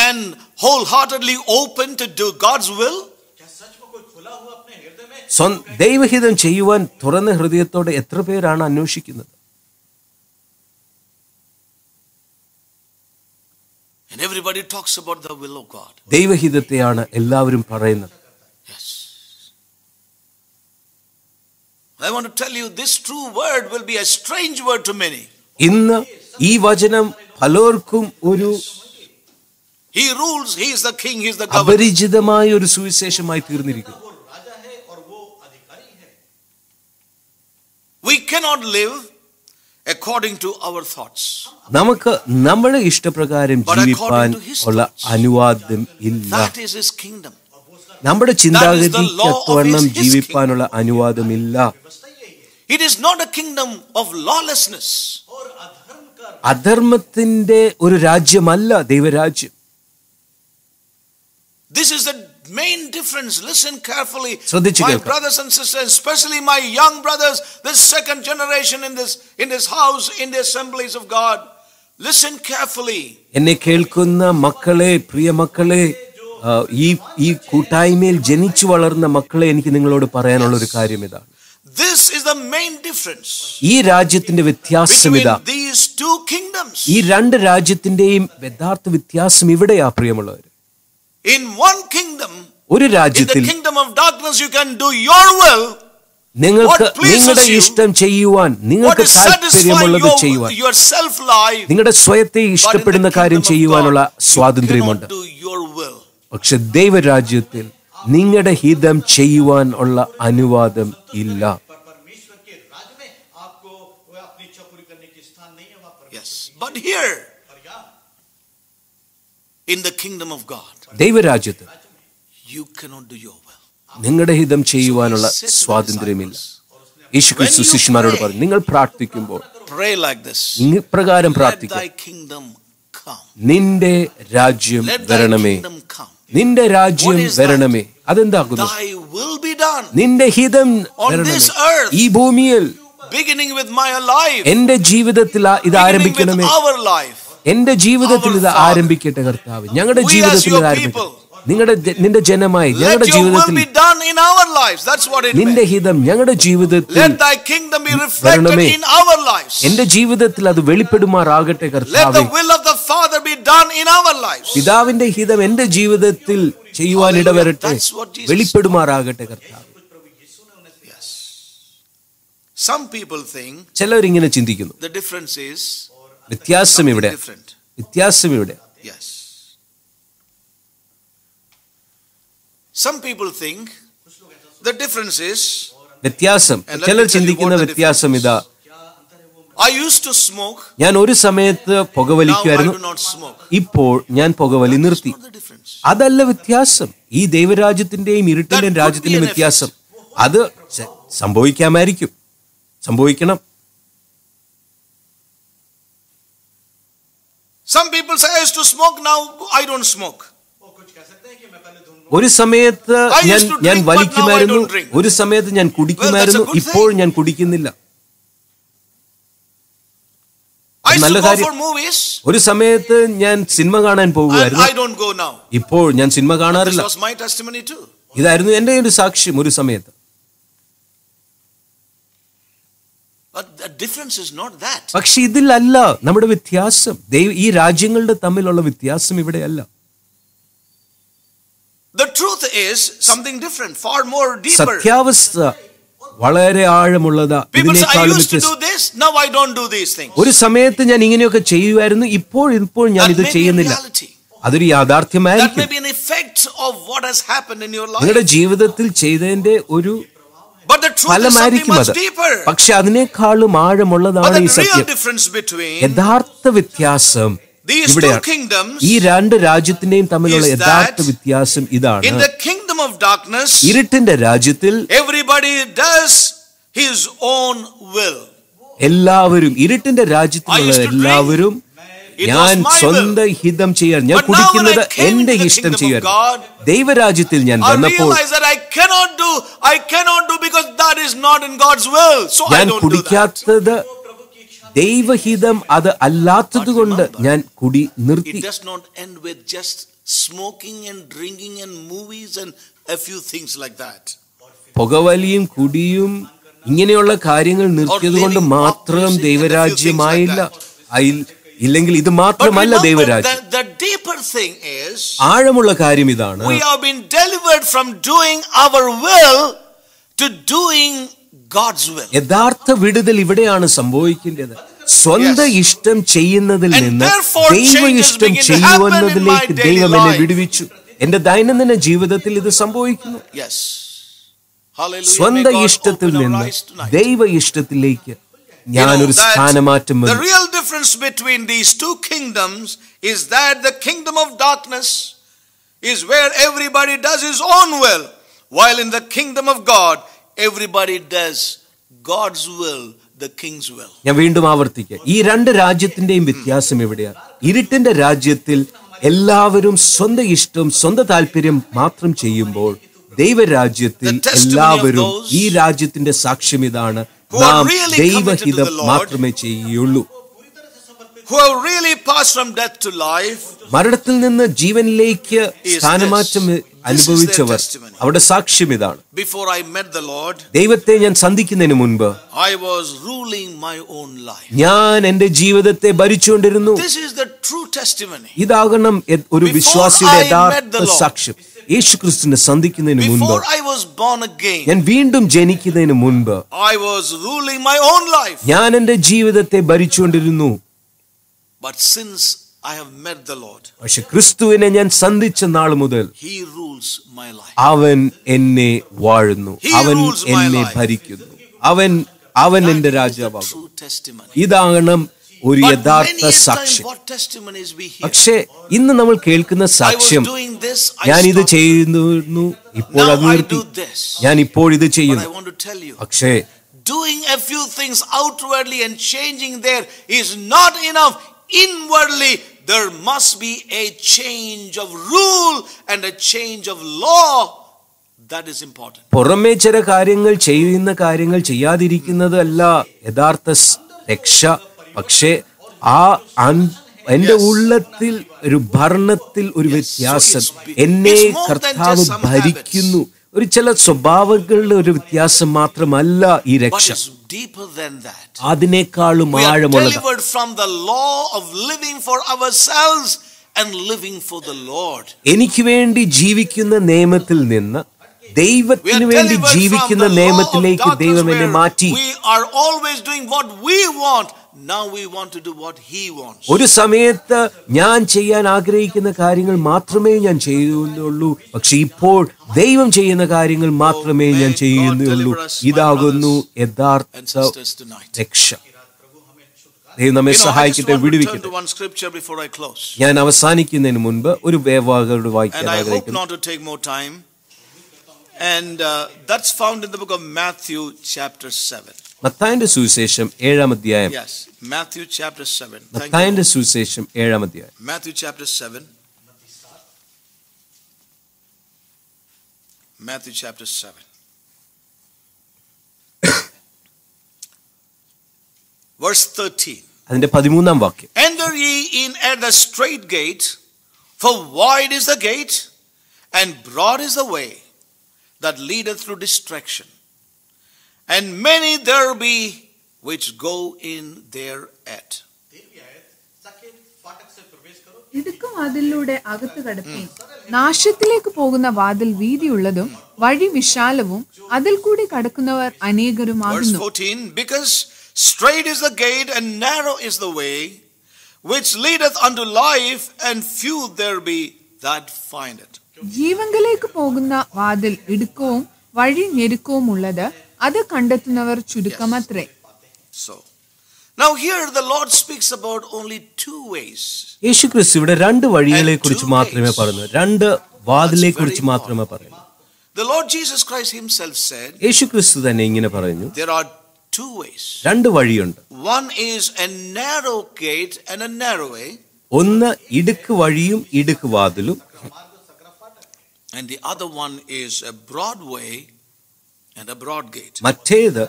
and wholeheartedly open to do God's will? क्या सच में कोई खुला हुआ अपने हृदय में ദൈവഹിതം ചെയ്യുവാൻ തുറന്ന ഹൃദയത്തോടെ എത്ര പേരാണ് അന്വേഷിക്കുന്നത്? And everybody talks about the will of God. ദൈവഹിതത്തെയാണ് എല്ലാവരും പറയുന്നത്. Yes. I want to tell you, this true word will be a strange word to many. ഇന്ന് ഈ വചനം പലർക്കും ഒരു He rules, he is the king, he is the governor. അപരിചിതമായ ഒരു സുവിശേഷമായി തീർന്നിരിക്കുന്നു. वो राजा है और वो अधिकारी है. We cannot live according to our thoughts. നമുക്ക് നമ്മുടെ ഇഷ്ടപ്രകാരം ജീവിപ്പാൻ ഉള്ള അനുവാദം ഇല്ല. That is his kingdom. നമ്മുടെ ചിന്താഗതിക്കൊത്തവണ്ണം ജീവിപ്പാനുള്ള അനുവാദമില്ല. It is not a kingdom of lawlessness. और अधर्म का അധർമ്മത്തിന്റെ ഒരു രാജ്യമല്ല ദൈവരാജ്യം. This is the main difference. Listen carefully. ശ്രദ്ധിച്ചു My കേൾക്കാം. brothers and sisters, especially my young brothers, this second generation in this house, in the assemblies of God. Listen carefully. എന്നെ കേൾക്കുന്ന മക്കളെ, പ്രിയ മക്കളെ, ഈ കൂട്ടായ്മയിൽ ജനിച്ചു വളർന്ന മക്കളെ, എനിക്ക് നിങ്ങളോട് പറയാനുള്ള ഒരു കാര്യം ഇതാണ്. This is the main difference ഈ രാജ്യത്തിന്റെ വ്യത്യാസം between ഇതാ. these two kingdoms. ഈ രണ്ട് രാജ്യത്തിന്റെയും യഥാർത്ഥ വ്യത്യാസം ഇവിടെയാ പ്രിയമുള്ളവർ. In one kingdom, ഒരു in the രാജ്യത്തിൽ kingdom of darkness, you can do your will. നിങ്ങൾക്ക് What pleases നിങ്ങളുടെ you, ഇഷ്ടം ചെയ്യുവാൻ, What നിങ്ങൾക്ക് is satisfying താല്പര്യമുള്ളത് ചെയ്യുവാൻ, your self life. നിങ്ങളുടെ സ്വയത്തെ ഇഷ്ടപ്പെടുന്ന കാര്യം ചെയ്യുവാനുള്ള സ്വാതന്ത്ര്യമുണ്ട്. Do your will. പക്ഷെ ദൈവരാജ്യത്തിൽ നിങ്ങളുടെ ഹിതം ചെയ്യുവാൻ ഉള്ള അനുവാദം ഇല്ല. पर परमेश्वर के राज्य में आपको वो अपनी इच्छा पूरी करने की स्थान नहीं है वहाँ पर. Yes, but here और यहाँ in the kingdom of God, ദൈവരാജ്യത്തിൽ you cannot do your will. നിങ്ങളുടെ ഹിതം ചെയ്യുവാനുള്ള സ്വാതന്ത്ര്യമില്ല. യേശുക്രിസ്തു ശിഷ്യന്മാരോട് പറഞ്ഞു, നിങ്ങൾ പ്രാർത്ഥിക്കുമ്പോൾ Pray like this. ഇപ്രകാരം Let പ്രാർത്ഥിക്കുക. thy kingdom come. നിന്റെ രാജ്യം Let thy വരണമേ. kingdom come. നിന്റെ രാജ്യം വരണമേ. അതെന്താകുന്നു? Thy will be done നിന്റെ ഹിതം on വരണമേ. this earth, ഈ ഭൂമിയിൽ beginning with my life, എന്റെ ജീവിതത്തിൽ ഇത് beginning with ആരംഭിക്കണമേ. our life. എന്റെ ജീവിതത്തിൽ ഇത് ആരംഭിക്കട്ടെ കർത്താവ്. ഞങ്ങളുടെ We ജീവിതത്തിൽ as ഇത് your ആരംഭിക്കട്ടെ. people. നിന്റെ ജനമായി ഞങ്ങളുടെ Let your will ജീവിതത്തിൽ be done in our lives. That's what it നിന്റെ means. ഹിതം ഞങ്ങളുടെ ജീവിതത്തിൽ Let thy kingdom be reflected വരണമേ. in our lives. എന്റെ ജീവിതത്തിൽ അത് വെളിപ്പെടുമാറാകട്ടെ Let കർത്താവേ. the will of the Father be done in our lives. പിതാവിന്റെ ഹിതം എന്റെ ജീവിതത്തിൽ ചെയ്യുവാൻ ഇടവരട്ടെ, That's what Jesus വെളിപ്പെടുമാറാകട്ടെ കർത്താവേ. Yes. Some people think ചിലരിങ്ങനെ ചിന്തിക്കുന്നു, the difference is വ്യത്യാസം ഇവിടെ, different. വ്യത്യാസം ഇവിടെ. Yes. Some people think the difference is, വ്യത്യാസം, And let me ചിലർ tell you ചിന്തിക്കുന്ന what the വ്യത്യാസം ഇതാ. I used to smoke, ഞാൻ ഒരു സമയത്ത് now I പുകവലിക്കുമായിരുന്നു, do not smoke. ഇപ്പോൾ ഞാൻ പുകവലി നിർത്തി. What's the difference? അതല്ല വ്യത്യാസം. ഈ ദൈവരാജ്യത്തിന്റെയും ഇരുട്ടിന്റെയും That could രാജ്യത്തിന്റെയും be an വ്യത്യാസം അത് സംഭവിക്കാമായിരിക്കും, സംഭവിക്കണം. Some people say I used to smoke, now I don't smoke. ഒരു സമയത്ത് I used to ഞാൻ drink, but now I വലിക്കുമായിരുന്നു, don't drink. ഒരു സമയത്ത് ഞാൻ കുടിക്കുമായിരുന്നു, Well, that's a good ഇപ്പോൾ thing. ഞാൻ കുടിക്കുന്നില്ല. I used നല്ല to go കാര്യം. for movies, ഒരു സമയത്ത് ഞാൻ സിനിമ കാണാൻ and പോകുമായിരുന്നു, I don't go now. ഇപ്പോൾ ഞാൻ സിനിമ This കാണാറില്ല. was my testimony too. ഇതായിരുന്നു എന്റെ ഒരു സാക്ഷ്യം ഒരു സമയത്ത്. But the difference is not that. പക്ഷെ ഇതിലല്ല നമ്മുടെ വ്യത്യാസം. ഈ രാജ്യങ്ങളുടെ തമ്മിലുള്ള വ്യത്യാസം ഇവിടെയല്ല. The truth is something different, far more deeper. സത്യാവസ്ഥ വളരെ ആഴമുള്ളതാ. People say I ഇതിനേക്കാളും used to do വ്യത്യസ്തം. this, now I don't do these things. ഒരു സമയത്ത് ഞാൻ ഇങ്ങനെയൊക്കെ ചെയ്യുമായിരുന്നു, ഇപ്പോൾ ഞാൻ That ഇത് may be a ചെയ്യുന്നില്ല. reality. അതൊരു That may യാഥാർത്ഥ്യമായിരിക്കും. be an effect of what has happened in your life. നിങ്ങളുടെ ജീവിതത്തിൽ ചെയ്തതിന്റെ ഒരു But the truth is something ഫലമായിരിക്കും much അത്. deeper. പക്ഷെ അതിനേക്കാളും But ആഴമുള്ളതാണ് ഈ the real സത്യം. difference between യഥാർത്ഥ വ്യത്യാസം these two ഇവിടെയാണ്. kingdoms, ഈ രണ്ട് രാജ്യത്തിന്റെയും തമ്മിലുള്ള is യഥാർത്ഥ that വ്യത്യാസം ഇതാണ്. in the kingdom of darkness, ഇരുട്ടിന്റെ രാജ്യത്തിൽ everybody does his own will. എല്ലാവരും, ഇരുട്ടിന്റെ രാജ്യത്തിലുള്ള I used to drink. എല്ലാവരും It ഞാൻ was my സ്വന്തം ഹിതം ചെയ്യാൻ, ഞാൻ But now when കുടിക്കുന്നത് I came എന്റെ into the ഇഷ്ടം kingdom ചെയ്യാൻ. of God, ദൈവരാജ്യത്തിൽ ഞാൻ I വന്നപ്പോൾ realized that I cannot do because that is not in God's will. So I ഞാൻ don't do that. കുടിക്കാത്തത് ദൈവഹിതം അത് അല്ലാത്തത് കൊണ്ട് ഞാൻ കുടി നിർത്തി. It does not end with just smoking and drinking and movies and a few things like that. പുകവലിയും കുടിയും ഇങ്ങനെയുള്ള കാര്യങ്ങൾ നിർത്തിയത് കൊണ്ട് മാത്രം ദൈവരാജ്യമായില്ല. ഇല്ലെങ്കിൽ ഇത് But മാത്രമല്ല remember, ദൈവരാജ്യം. the deeper thing is, ആഴമുള്ള കാര്യം ഇതാണ്. we have been delivered from doing our will to doing God's will. യഥാർത്ഥ വിടുതൽ ഇവിടെയാണ് സംഭവിക്കേണ്ടത്. സ്വന്തം ഇഷ്ടം ചെയ്യുന്നതിൽ And നിന്ന് therefore ദൈവ changes ഇഷ്ടം begin to ചെയ്യുന്നതിലേക്ക് happen in my ദൈവം daily എന്നെ life. വിടുവിച്ചു. എന്റെ ദൈനംദിന ജീവിതത്തിൽ ഇത് സംഭവിക്കുന്നു. Yes. Hallelujah. May സ്വന്തം God ഇഷ്ടത്തിൽ open our നിന്ന് eyes tonight. ദൈവ ഇഷ്ടത്തിലേക്ക് You know ഞാനൊരു that സ്ഥാനമാറ്റം the വന്നു. real difference between these two kingdoms is that the kingdom of darkness is where everybody does his own will, while in the kingdom of God everybody does God's will, the king's will. ഞാൻ വീണ്ടും ആവർത്തിക്കാം, ഈ രണ്ട് രാജ്യത്തിന്റെയും വ്യത്യാസം എവിടെയാണ്? ഇരുട്ടിന്റെ രാജ്യത്തിൽ എല്ലാവരും സ്വന്തം ഇഷ്ടം, സ്വന്തം താല്പര്യം മാത്രം ചെയ്യുമ്പോൾ, ദൈവരാജ്യത്തിൽ എല്ലാവരും, ഈ രാജ്യത്തിന്റെ സാക്ഷ്യം ഇതാണ്, നാം ദൈവഹിതം മാത്രമേ ചെയ്യുകയുള്ളൂ. Who have really passed from death to life, മരണത്തിൽ നിന്ന് ജീവനിലേക്ക് സ്ഥാനമാറ്റം അനുഭവിച്ചവർ, അവരുടെ സാക്ഷ്യം ഇതാണ്. before I met the Lord, ദൈവത്തെ ഞാൻ സന്ധിക്കുന്നതിന് മുൻപ് I was ruling my own life. ഞാൻ എന്റെ ജീവിതത്തെ ഭരിച്ചുകൊണ്ടിരുന്നു. This is the true testimony. ഇതാകണം ഒരു വിശ്വാസിയുടെ യഥാർത്ഥ സാക്ഷ്യം. യേശുക്രിസ്തുവിനെ സന്ധിക്കുന്നതിന് മുൻപ്, Before I was born again, ഞാൻ വീണ്ടും ജനിക്കുന്നതിന് മുൻപ് I was ruling my own life. ഞാൻ എന്റെ ജീവിതത്തെ ഭരിച്ചുകൊണ്ടിരുന്നു. But since I have met the Lord, പക്ഷെ ക്രിസ്തുവിനെ ഞാൻ സന്ധിച്ച നാൾ മുതൽ He rules my life. അവൻ എന്നെ വാഴുന്നു, അവൻ എന്നെ ഭരിക്കുന്നു, അവൻ എന്റെ രാജാവാകും. True testimony. ഇതാണ് ഒരു But യഥാർത്ഥ many a time, സാക്ഷ്യം. what testimonies we hear? പക്ഷേ ഇന്ന് നമ്മൾ കേൾക്കുന്ന I was സാക്ഷ്യം, doing this, ഞാൻ I ഇത് stopped. ചെയ്യുന്നു, ഇപ്പോൾ Now അത് I നിർത്തി, do this. ഞാൻ ഇപ്പോൾ ഇത് But I ചെയ്യുന്നു. want to tell you, പക്ഷേ doing a few things outwardly and changing there is not enough. Inwardly, there must be a change of rule and a change of law. That is important. പുറമേ ചില കാര്യങ്ങൾ ചെയ്യുന്ന കാര്യങ്ങൾ ചെയ്യാതിരിക്കുന്നത് അല്ല യഥാർത്ഥ രക്ഷ. പക്ഷേ എന്റെ ഉള്ളത്തിൽ ഒരു ഭരണത്തിൽ ഒരു വ്യത്യാസം, എന്നെ കർത്താവ് ഭരിക്കുന്നു. ഒരു ചില സ്വഭാവങ്ങളുടെ ഒരു വ്യത്യാസം മാത്രമല്ല ഈ രക്ഷ, അതിനേക്കാളും ആഴമുള്ളത്. എനിക്ക് വേണ്ടി ജീവിക്കുന്ന നിയമത്തിൽ നിന്ന് ദൈവത്തിന് വേണ്ടി ജീവിക്കുന്ന നിയമത്തിലേക്ക് ദൈവം എന്നെ മാറ്റി. ഒരു സമയത്ത് ഞാൻ ചെയ്യാൻ ആഗ്രഹിക്കുന്ന കാര്യങ്ങൾ മാത്രമേ ഞാൻ ചെയ്യുന്നുള്ളൂ, പക്ഷെ ഇപ്പോൾ ദൈവം ചെയ്യുന്ന കാര്യങ്ങൾ മാത്രമേ ഞാൻ ചെയ്യുന്നുള്ളൂ. ഇതാകുന്നു യഥാർത്ഥ രക്ഷ. ദൈവം നമ്മെ സഹായിക്കട്ടെ, വിടുവിക്കട്ടെ. ഞാൻ അവസാനിക്കുന്നതിന് മുൻപ് ഒരു വേവാകോട് വായിക്കാൻ ആഗ്രഹിക്കുന്നു. And that's found in the book of Matthew chapter 7. മത്തായിയുടെ സുവിശേഷം 7-ാം അധ്യായം. Yes, Matthew chapter 7. മത്തായിയുടെ സുവിശേഷം 7-ാം അധ്യായം. Matthew chapter 7. Matthew chapter 7. Verse 13. അതിന്റെ 13-ാം വാക്യം. Enter ye in at the straight gate, for wide is the gate, and broad is the way that leadeth through destruction, and many there be which go in thereat. ഇടുക്കും വാതിലിലൂടെ അകത്ത് കടപ്പീൻ. നാശത്തിലേക്ക് പോകുന്ന വാതിൽ വീതിയുള്ളതും വഴി വിശാലവും അതിൽ കൂടി കടക്കുന്നവർ അനേകരുമാകുന്നു. 14, because straight is the gate and narrow is the way which leadeth unto life, and few there be that find it. ജീവങ്കലേക്ക് പോകുന്ന വാതിൽ ഇടുക്കവും വഴി ഞെരുക്കവും ഉള്ളത്, അത് കണ്ടെത്തുന്നവർ ചുരുക്കമത്രേ. So now here the Lord speaks about only two ways. യേശുക്രിസ്തു ഇവിടെ രണ്ട് വഴികളെ കുറിച്ച് മാത്രമേ പറഞ്ഞു, രണ്ട് വാതിലെ കുറിച്ച് മാത്രമേ പറയുന്നു. The Lord Jesus Christ himself said, യേശുക്രിസ്തു തന്നെ ഇങ്ങനെ പറഞ്ഞു, there are two ways. രണ്ട് വഴിയുണ്ട്. One is a narrow gate and a narrow way. ഒന്ന് ഇടുക്ക് വഴിയും ഇടുക്ക് വാതിലും, and the other one is a broad way and a broad gate. മറ്റേത്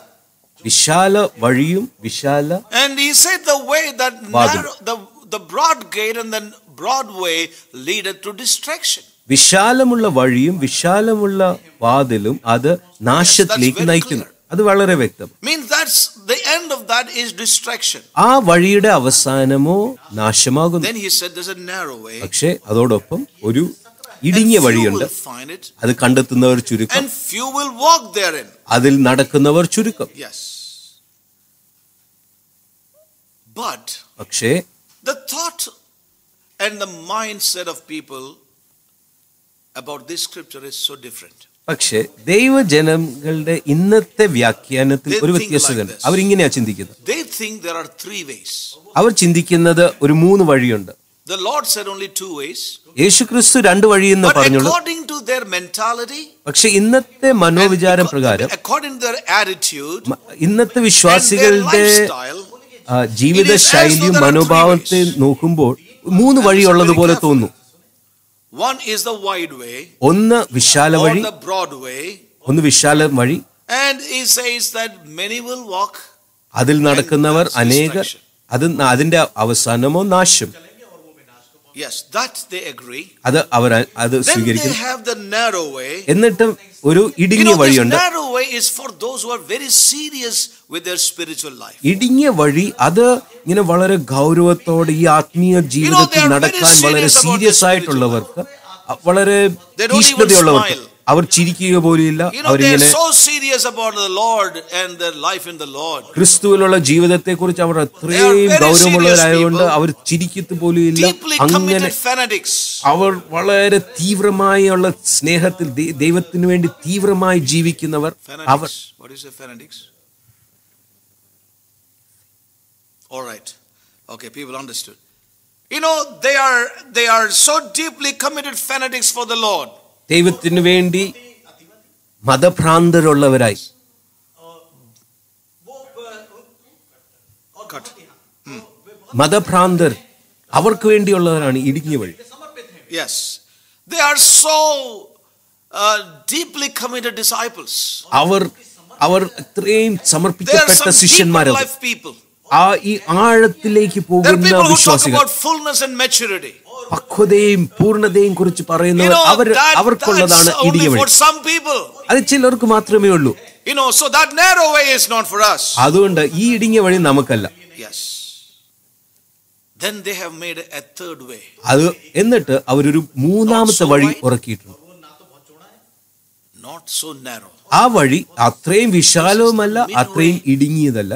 വിശാല വഴിയും വിശാല. And he said the way that narrow, the broad gate and the broad way leadeth to destruction. വിശാലമുള്ള വഴിയും വിശാലമുള്ള വാതിലും അത് നാശത്തിലേക്ക് നയിക്കുന്നു. അത് വളരെ വ്യക്തം. Means that's the end of that is destruction. ആ വഴിയുടെ അവസാനമോ നാശമാകുന്നു. Then he said there's a narrow way. പക്ഷേ അതോടൊപ്പം ഒരു ഇടുങ്ങിയ വഴിയുണ്ട്, അത് കണ്ടെത്തുന്നവർ ചുരുക്കം. And few will walk therein. അതിൽ നടക്കുന്നവർ ചുരുക്കം. Yes. But പക്ഷേ the thought and the mindset of people about this scripture is so different. പക്ഷേ ദൈവജനങ്ങളുടെ ഇന്നത്തെ വ്യാഖ്യാനത്തിൽ ഒരു വ്യത്യാസമുണ്ട്. അവരിങ്ങനെയാ ചിന്തിക്കുന്നത്. They think there are three ways. അവർ ചിന്തിക്കുന്നത് ഒരു മൂന്ന് വഴിയുണ്ട്. The Lord said only two ways. യേശുക്രിസ്തു രണ്ട് വഴിയെന്ന് പറഞ്ഞുള്ളൂ. According to their mentality, പക്ഷെ ഇന്നത്തെ മനോവിചാരം പ്രകാരം, according to their attitude, ഇന്നത്തെ വിശ്വാസികളുടെ ജീവിത ശൈലിയും മനോഭാവത്തെ നോക്കുമ്പോൾ മൂന്ന് വഴിയുള്ളതുപോലെ തോന്നുന്നു. one is the wide way, ഒന്ന് വിശാല വഴി, the broad way, ഒന്ന് വിശാല വഴി. and he says that many will walk, അതിൽ നടക്കുന്നവർ അനേകർ, അതിന്റെ അവസാനമോ നാശം. Yes, that they agree. അത് അവർ അത് സ്വീകരിക്കുന്നു. Then they have the narrow way. എന്നിട്ടും ഒരു ഇടുങ്ങിയ വഴിയുണ്ട്. This narrow way is for those who are very serious with their spiritual life. ഇടുങ്ങിയ വഴി അത് ഇങ്ങനെ വളരെ ഗൗരവത്തോടെ ഈ ആത്മീയ ജീവിതത്തിൽ നടക്കാൻ വളരെ സീരിയസ് ആയിട്ടുള്ളവർക്ക്, വളരെ തീഷ്ണതയുള്ളവർക്ക്, അവർ ചിരിക്കുക പോലുമില്ല. അവരിങ്ങനെ ക്രിസ്തുവിലുള്ള ജീവിതത്തെ കുറിച്ച് അവർ അത്രയും ഗൗരവമുള്ളവരായതുകൊണ്ട് അവർ ചിരിക്കത്ത് പോലുമില്ല. അങ്ങനെ അവർ വളരെ തീവ്രമായുള്ള സ്നേഹത്തിൽ ദൈവത്തിന് വേണ്ടി തീവ്രമായി ജീവിക്കുന്നവർ. അവർ all right, okay, people understood. They are so deeply committed fanatics for the Lord. ദൈവത്തിന് വേണ്ടി മതഭ്രാന്തരുള്ളവരായി. മതഭ്രാന്തർ, അവർക്ക് വേണ്ടിയുള്ളവരാണ് ഇടുങ്ങിയ വഴി. Yes. They are so deeply committed disciples. അവർ ഇത്രയും They are സമർപ്പിക്കപ്പെട്ട some deeper ശിഷ്യന്മാരാണ്. life people. ഈ ആഴത്തിലേക്ക് There are പോകുന്ന people who talk വിശ്വാസികൾ, about fullness and maturity. പക്വതയും പൂർണ്ണതയും കുറിച്ച് പറയുന്നവർ, അവർക്കുള്ളതാണ് that's ഇടുങ്ങിയ only വഴി. for some people. അത് ചിലർക്ക് മാത്രമേ ഉള്ളൂ. So that narrow way is not for us. അതുകൊണ്ട് ഈ ഇടുങ്ങിയ വഴി നമുക്കല്ല. Yes. Then they have made a third way. അത് എന്നിട്ട് അവരൊരു മൂന്നാമത്തെ വഴി ഉറക്കിയിട്ടുണ്ട്. Not so narrow. ആ വഴി അത്രയും വിശാലവുമല്ല, അത്രയും ഇടുങ്ങിയതല്ല.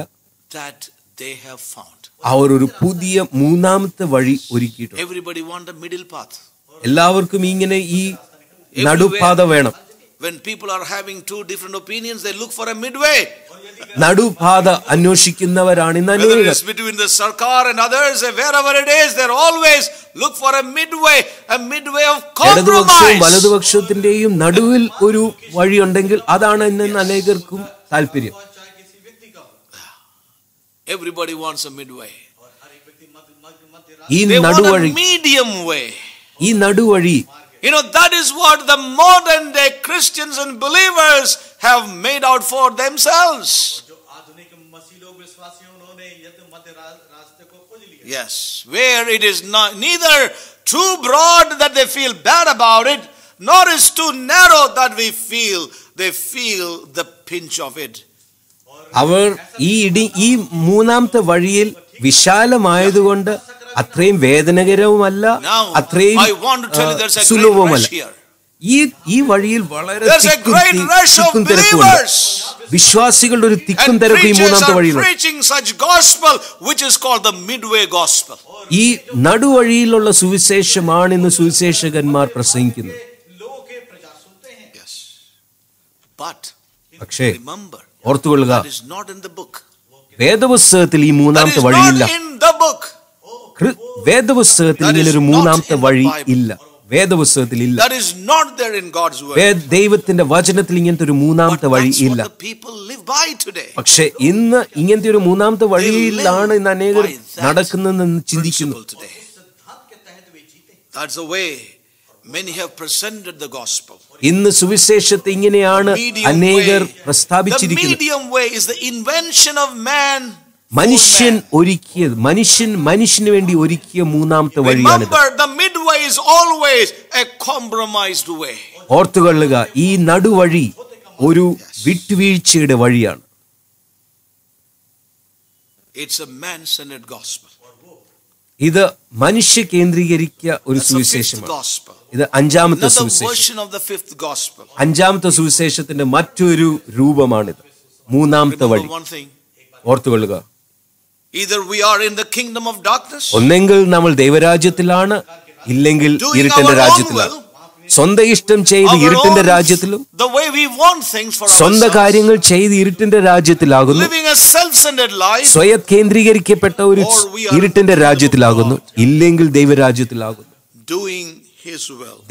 That they have found. അവർ ഒരു പുതിയ മൂന്നാമത്തെ വഴി ഒരുക്കിയിട്ടുണ്ട്. Everybody want a middle path. എല്ലാവർക്കും ഇങ്ങനെ ഈ നടുപാത വേണം. When people are having two different opinions, they look for a midway. നടുപാത അന്വേഷിക്കുന്നവരാണ് ഇന്ന് Whether അനേകർ. it's between the Sarkar and others, wherever it is, they always look for a midway of ഇടതുപക്ഷവും compromise. വലതുപക്ഷത്തിന്റെയും നടുവിൽ ഒരു വഴിയുണ്ടെങ്കിൽ അതാണ് ഇന്ന് അനേകർക്കും താല്പര്യം. Everybody wants a midway. ഈ They want a നടുവഴി, medium way. ഈ നടുവഴി, That is what the modern day Christians and believers have made out for themselves. Yes, where it is not neither too broad that they feel bad about it, nor is too narrow that they feel the pinch of it. അവർ ഈ മൂന്നാമത്തെ വഴിയിൽ വിശാലമായതുകൊണ്ട് അത്രയും വേദനകരവുമല്ല, അത്രയും സുലഭവുമല്ല. ഈ വഴിയിൽ വളരെ തിക്കും തിരക്കുമുണ്ട്. വിശ്വാസികളുടെ ഒരു തിക്കും തിരക്കും ഈ മൂന്നാമത്തെ വഴിയിലുണ്ട്. ഈ നടുവഴിയിലുള്ള സുവിശേഷമാണ് ഇന്ന് സുവിശേഷകന്മാർ പ്രസംഗിക്കുന്നത്. പക്ഷേ ഓർത്തുകൊള്ളുക, വേദപുസ്തകത്തിൽ ഈ മൂന്നാമത്തെ വഴിയില്ല. വേദപുസ്തകത്തിൽ ഇങ്ങനൊരു മൂന്നാമത്തെ വഴി ഇല്ല. വേദപുസ്തകത്തിൽ ഇല്ല. ദൈവത്തിന്റെ വചനത്തിൽ ഇങ്ങനത്തെ ഒരു മൂന്നാമത്തെ വഴി ഇല്ല. പക്ഷെ ഇന്ന് ഇങ്ങനത്തെ ഒരു മൂന്നാമത്തെ വഴിയിലാണ് ഇന്ന് അനേകർ നടക്കുന്നതെന്ന് ചിന്തിക്കുന്നു. ഇന്ന് സുവിശേഷത്തെ ഇങ്ങനെയാണ് അനേകർ പ്രസ്താവിച്ചിരിക്കുന്നത്. മനുഷ്യൻ ഒരുക്കിയത്, മനുഷ്യന് വേണ്ടി ഒരുക്കിയ മൂന്നാമത്തെ വഴിയാണ്. ഓർത്തുകൊള്ളുക, ഈ നടുവഴി ഒരു വിട്ടുവീഴ്ചയുടെ വഴിയാണ്. ഇത് മനുഷ്യ കേന്ദ്രീകരിക്ക ഒരു സുവിശേഷമാണ്. ഇത് അഞ്ചാമത്തെ സുവിശേഷം. അഞ്ചാമത്തെ സുവിശേഷത്തിന്റെ മറ്റൊരു രൂപമാണിത്, മൂന്നാമത്തെ വഴി. ഓർത്തുകൊള്ളുക, ഒന്നെങ്കിൽ നമ്മൾ ദൈവരാജ്യത്തിലാണ്, ഇല്ലെങ്കിൽ ഇരുട്ടിന്റെ രാജ്യത്തിലാണ്. സ്വന്തം ഇഷ്ടം ചെയ്ത് ഇരുട്ടിന്റെ രാജ്യത്തിലും, സ്വന്തം കാര്യങ്ങൾ ചെയ്ത് ഇരുട്ടിന്റെ രാജ്യത്തിലാകുന്നു, സ്വയം കേന്ദ്രീകരിക്കപ്പെട്ട ഒരു ഇരുട്ടിന്റെ രാജ്യത്തിലാകുന്നു, ഇല്ലെങ്കിൽ ദൈവരാജ്യത്തിലാകുന്നു.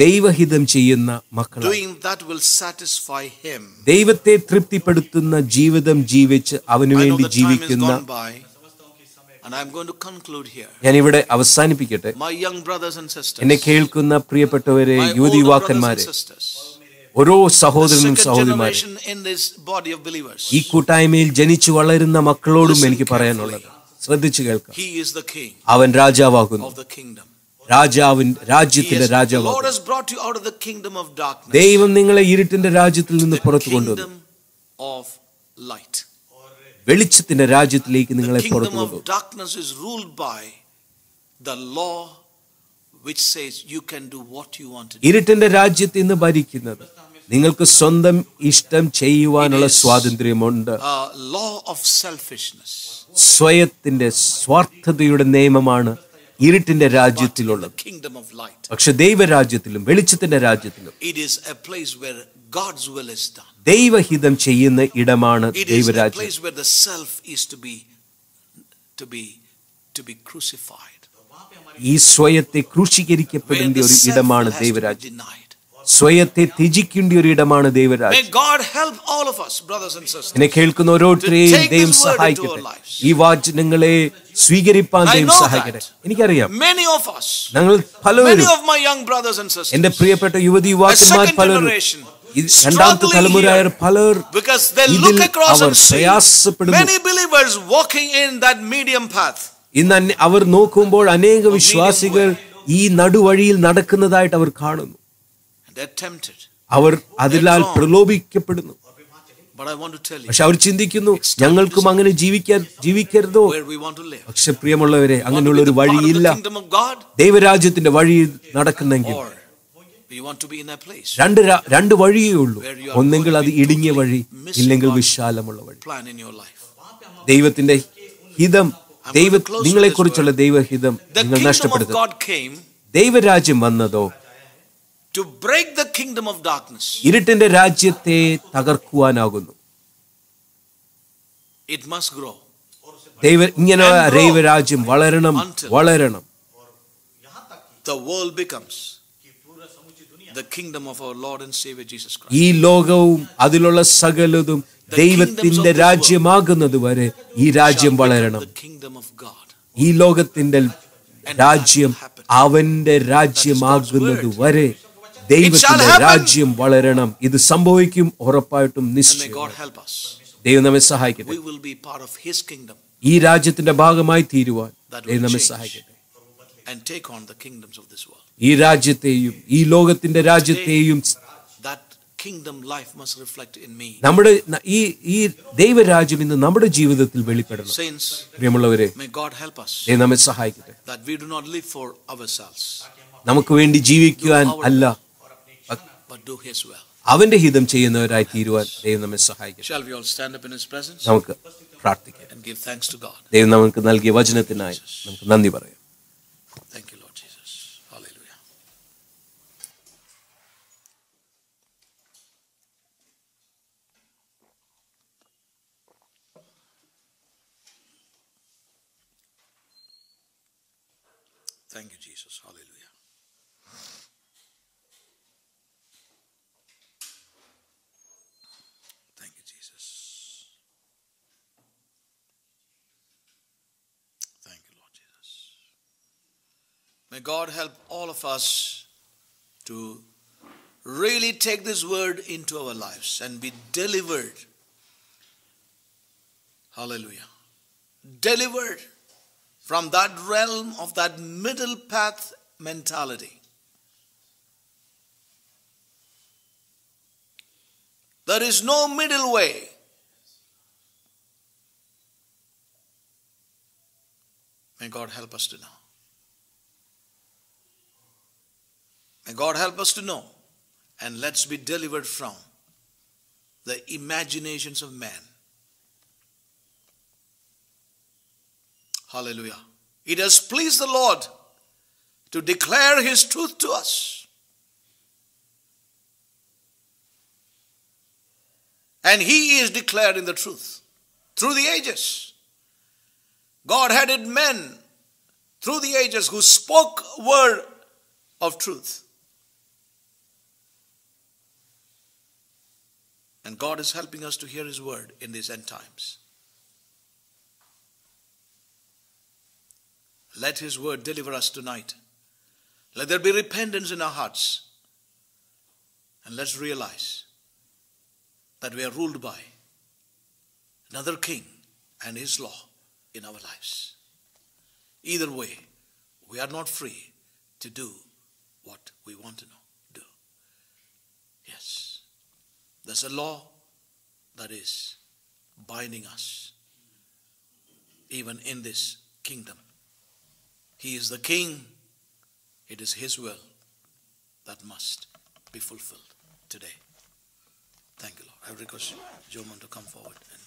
ദൈവഹിതം ചെയ്യുന്ന മക്കൾ ദൈവത്തെ തൃപ്തിപ്പെടുത്തുന്ന ജീവിതം ജീവിച്ച് അവനു വേണ്ടി ജീവിക്കുന്ന. ഞാൻ ഇവിടെ അവസാനിപ്പിക്കട്ടെ. എന്നെ കേൾക്കുന്ന പ്രിയപ്പെട്ടവരെ, യുവതിയുവാക്കന്മാരെ, ഓരോ സഹോദരനും സഹോദരിമാരെ, ഈ കൂട്ടായ്മയിൽ ജനിച്ചു വളരുന്ന മക്കളോടും എനിക്ക് പറയാനുള്ളത് ശ്രദ്ധിച്ചു കേൾക്കാം. അവൻ രാജാവാകുന്നു. രാജ്യത്തിന്റെ രാജാവാകുന്നു. ദൈവം നിങ്ങളെ ഇരുട്ടിന്റെ രാജ്യത്തിൽ നിന്ന് പുറത്തു കൊണ്ടുവന്നു വെളിച്ചത്തിന്റെ രാജ്യത്തിലേക്ക് നിങ്ങളെ പുറത്തു കൊണ്ടുവന്നു. ഇരുട്ടിന്റെ രാജ്യത്ത് ഇന്ന് ഭരിക്കുന്നത് നിങ്ങൾക്ക് സ്വന്തം ഇഷ്ടം ചെയ്യുവാനുള്ള സ്വാതന്ത്ര്യമുണ്ട്. സ്വയത്തിന്റെ സ്വാർത്ഥതയുടെ നിയമമാണ് ഇരുട്ടിന്റെ രാജ്യത്തിലുള്ളത്. പക്ഷെ ദൈവരാജ്യത്തിലും വെളിച്ചത്തിന്റെ രാജ്യത്തിലും ദൈവഹിതം ചെയ്യുന്ന ഇടമാണ് ദൈവരാജ്യം. ഈ സ്വയത്തെ ക്രൂശീകരിക്കപ്പെടേണ്ട ഒരു ഇടമാണ് ദൈവരാജ്യം. സ്വയത്തെ ത്യജിക്കേണ്ട ഒരു ഇടമാണ് ദൈവരാജ്യം. May God help all of us, brothers and sisters. എന്നെ കേൾക്കുന്ന ഓരോരുത്തരെയും ദൈവം സഹായിക്കട്ടെ. ഈ വചനങ്ങളെ സ്വീകരിപ്പാൻ ദൈവം സഹായിക്കട്ടെ. എനിക്കറിയാം Many of us, ഞങ്ങൾ many പലരും, of my young brothers and sisters, എന്റെ പ്രിയപ്പെട്ട യുവതി a യുവാക്കന്മാർ second പലരും, generation, രണ്ടാമത്തെ തലമുറയായ പലർ because they ഇതിൽ look across our and see പ്രയാസപ്പെടുന്നു. many believers walking in that medium path. ഇന്ന് അവർ നോക്കുമ്പോൾ അനേക വിശ്വാസികൾ ഈ നടുവഴിയിൽ നടക്കുന്നതായിട്ട് അവർ കാണുന്നു. And they're tempted. അവർ അതിനാൽ പ്രലോഭിക്കപ്പെടുന്നു. But I want to tell you പക്ഷെ അവർ ചിന്തിക്കുന്നു, ഞങ്ങൾക്കും അങ്ങനെ ജീവിക്കരുതോ? where we want to live. പക്ഷെ പ്രിയമുള്ളവരെ, അങ്ങനെയുള്ള ഒരു വഴിയില്ല. The kingdom of God, ദൈവരാജ്യത്തിന്റെ വഴിയിൽ നടക്കുന്നെങ്കിൽ or we want to be in that place. രണ്ട് വഴിയേ ഉള്ളൂ. ഒന്നെങ്കിൽ അത് ഇടുങ്ങിയ വഴി, ഇല്ലെങ്കിൽ വിശാലമുള്ള വഴി. Plan in your life. ദൈവത്തിന്റെ ഹിതം, നിങ്ങളെക്കുറിച്ചുള്ള ദൈവഹിതം The നിങ്ങൾ kingdom of നഷ്ടപ്പെടുത്തും. God came ദൈവരാജ്യം വന്നതോ to break the kingdom of darkness. ഇരുട്ടിന്റെ രാജ്യത്തെ തകർക്കുവാനാകുന്നു. It must grow. ഇങ്ങനെ ദൈവരാജ്യം വളരണം. The world becomes the kingdom of our Lord and Savior Jesus Christ. ഈ ലോകവും അതിലുള്ള സകലതും ദൈവത്തിന്റെ രാജ്യമാകുന്നത് വരെ ഈ രാജ്യം വളരണം. The kingdom of God. ഈ ലോകത്തിന്റെ രാജ്യം അവന്റെ രാജ്യമാകുന്നത് വരെ ദൈവത്തിന്റെ രാജ്യം വളരണം. ഇത് സംഭവിക്കും, ഉറപ്പായിട്ടും And may നിശ്ചയം. God help us. ദൈവം നമ്മെ സഹായിക്കട്ടെ. We will be part of His kingdom ഈ രാജ്യത്തിന്റെ ഭാഗമായി തീരുവാൻ ദൈവം നമ്മെ സഹായിക്കട്ടെ. and take on the kingdoms of this world. ഈ രാജ്യത്തെയും ഈ ലോകത്തിന്റെ രാജ്യത്തെയും That kingdom life must reflect in me. നമ്മുടെ ഈ ദൈവരാജ്യം ഇന്ന് നമ്മുടെ ജീവിതത്തിൽ വെളിപ്പെടണം. Saints, പ്രിയമുള്ളവരെ, may God help us ദൈവം നമ്മെ സഹായിക്കട്ടെ. that we do not live for ourselves, നമുക്ക് വേണ്ടി ജീവിക്കുവാൻ അല്ല, but do His will. അവന്റെ ഹിതം ചെയ്യുന്നവരായി തീരുവാൻ ദൈവം നമ്മെ സഹായിക്കട്ടെ. Shall we all stand up in His presence നമുക്ക് പ്രാർത്ഥിക്കാം. and give thanks to God? ദൈവം നമുക്ക് നൽകിയ വചനത്തിനായി നമുക്ക് നന്ദി പറയാം. Thank you, Lord Jesus. Hallelujah. Thank you, Jesus. Hallelujah. Thank you, Jesus. Thank you, Lord Jesus. May God help all of us to really take this word into our lives and be delivered. Hallelujah. Delivered from that realm of that middle path mentality. There is no middle way. May God help us to know. May God help us to know, and let's be delivered from the imaginations of man. Hallelujah. It has pleased the Lord to declare His truth to us. And He is declared in the truth through the ages. God-headed men through the ages who spoke word of truth. And God is helping us to hear His word in these end times. Let His word deliver us tonight. Let there be repentance in our hearts. And let's realize that we are ruled by another king and his law in our lives. Either way, we are not free to do what we want to do. Yes. There's a law that is binding us even in this kingdom. He is the king. It is His will that must be fulfilled today. Thank you, Lord. I request Joman to come forward and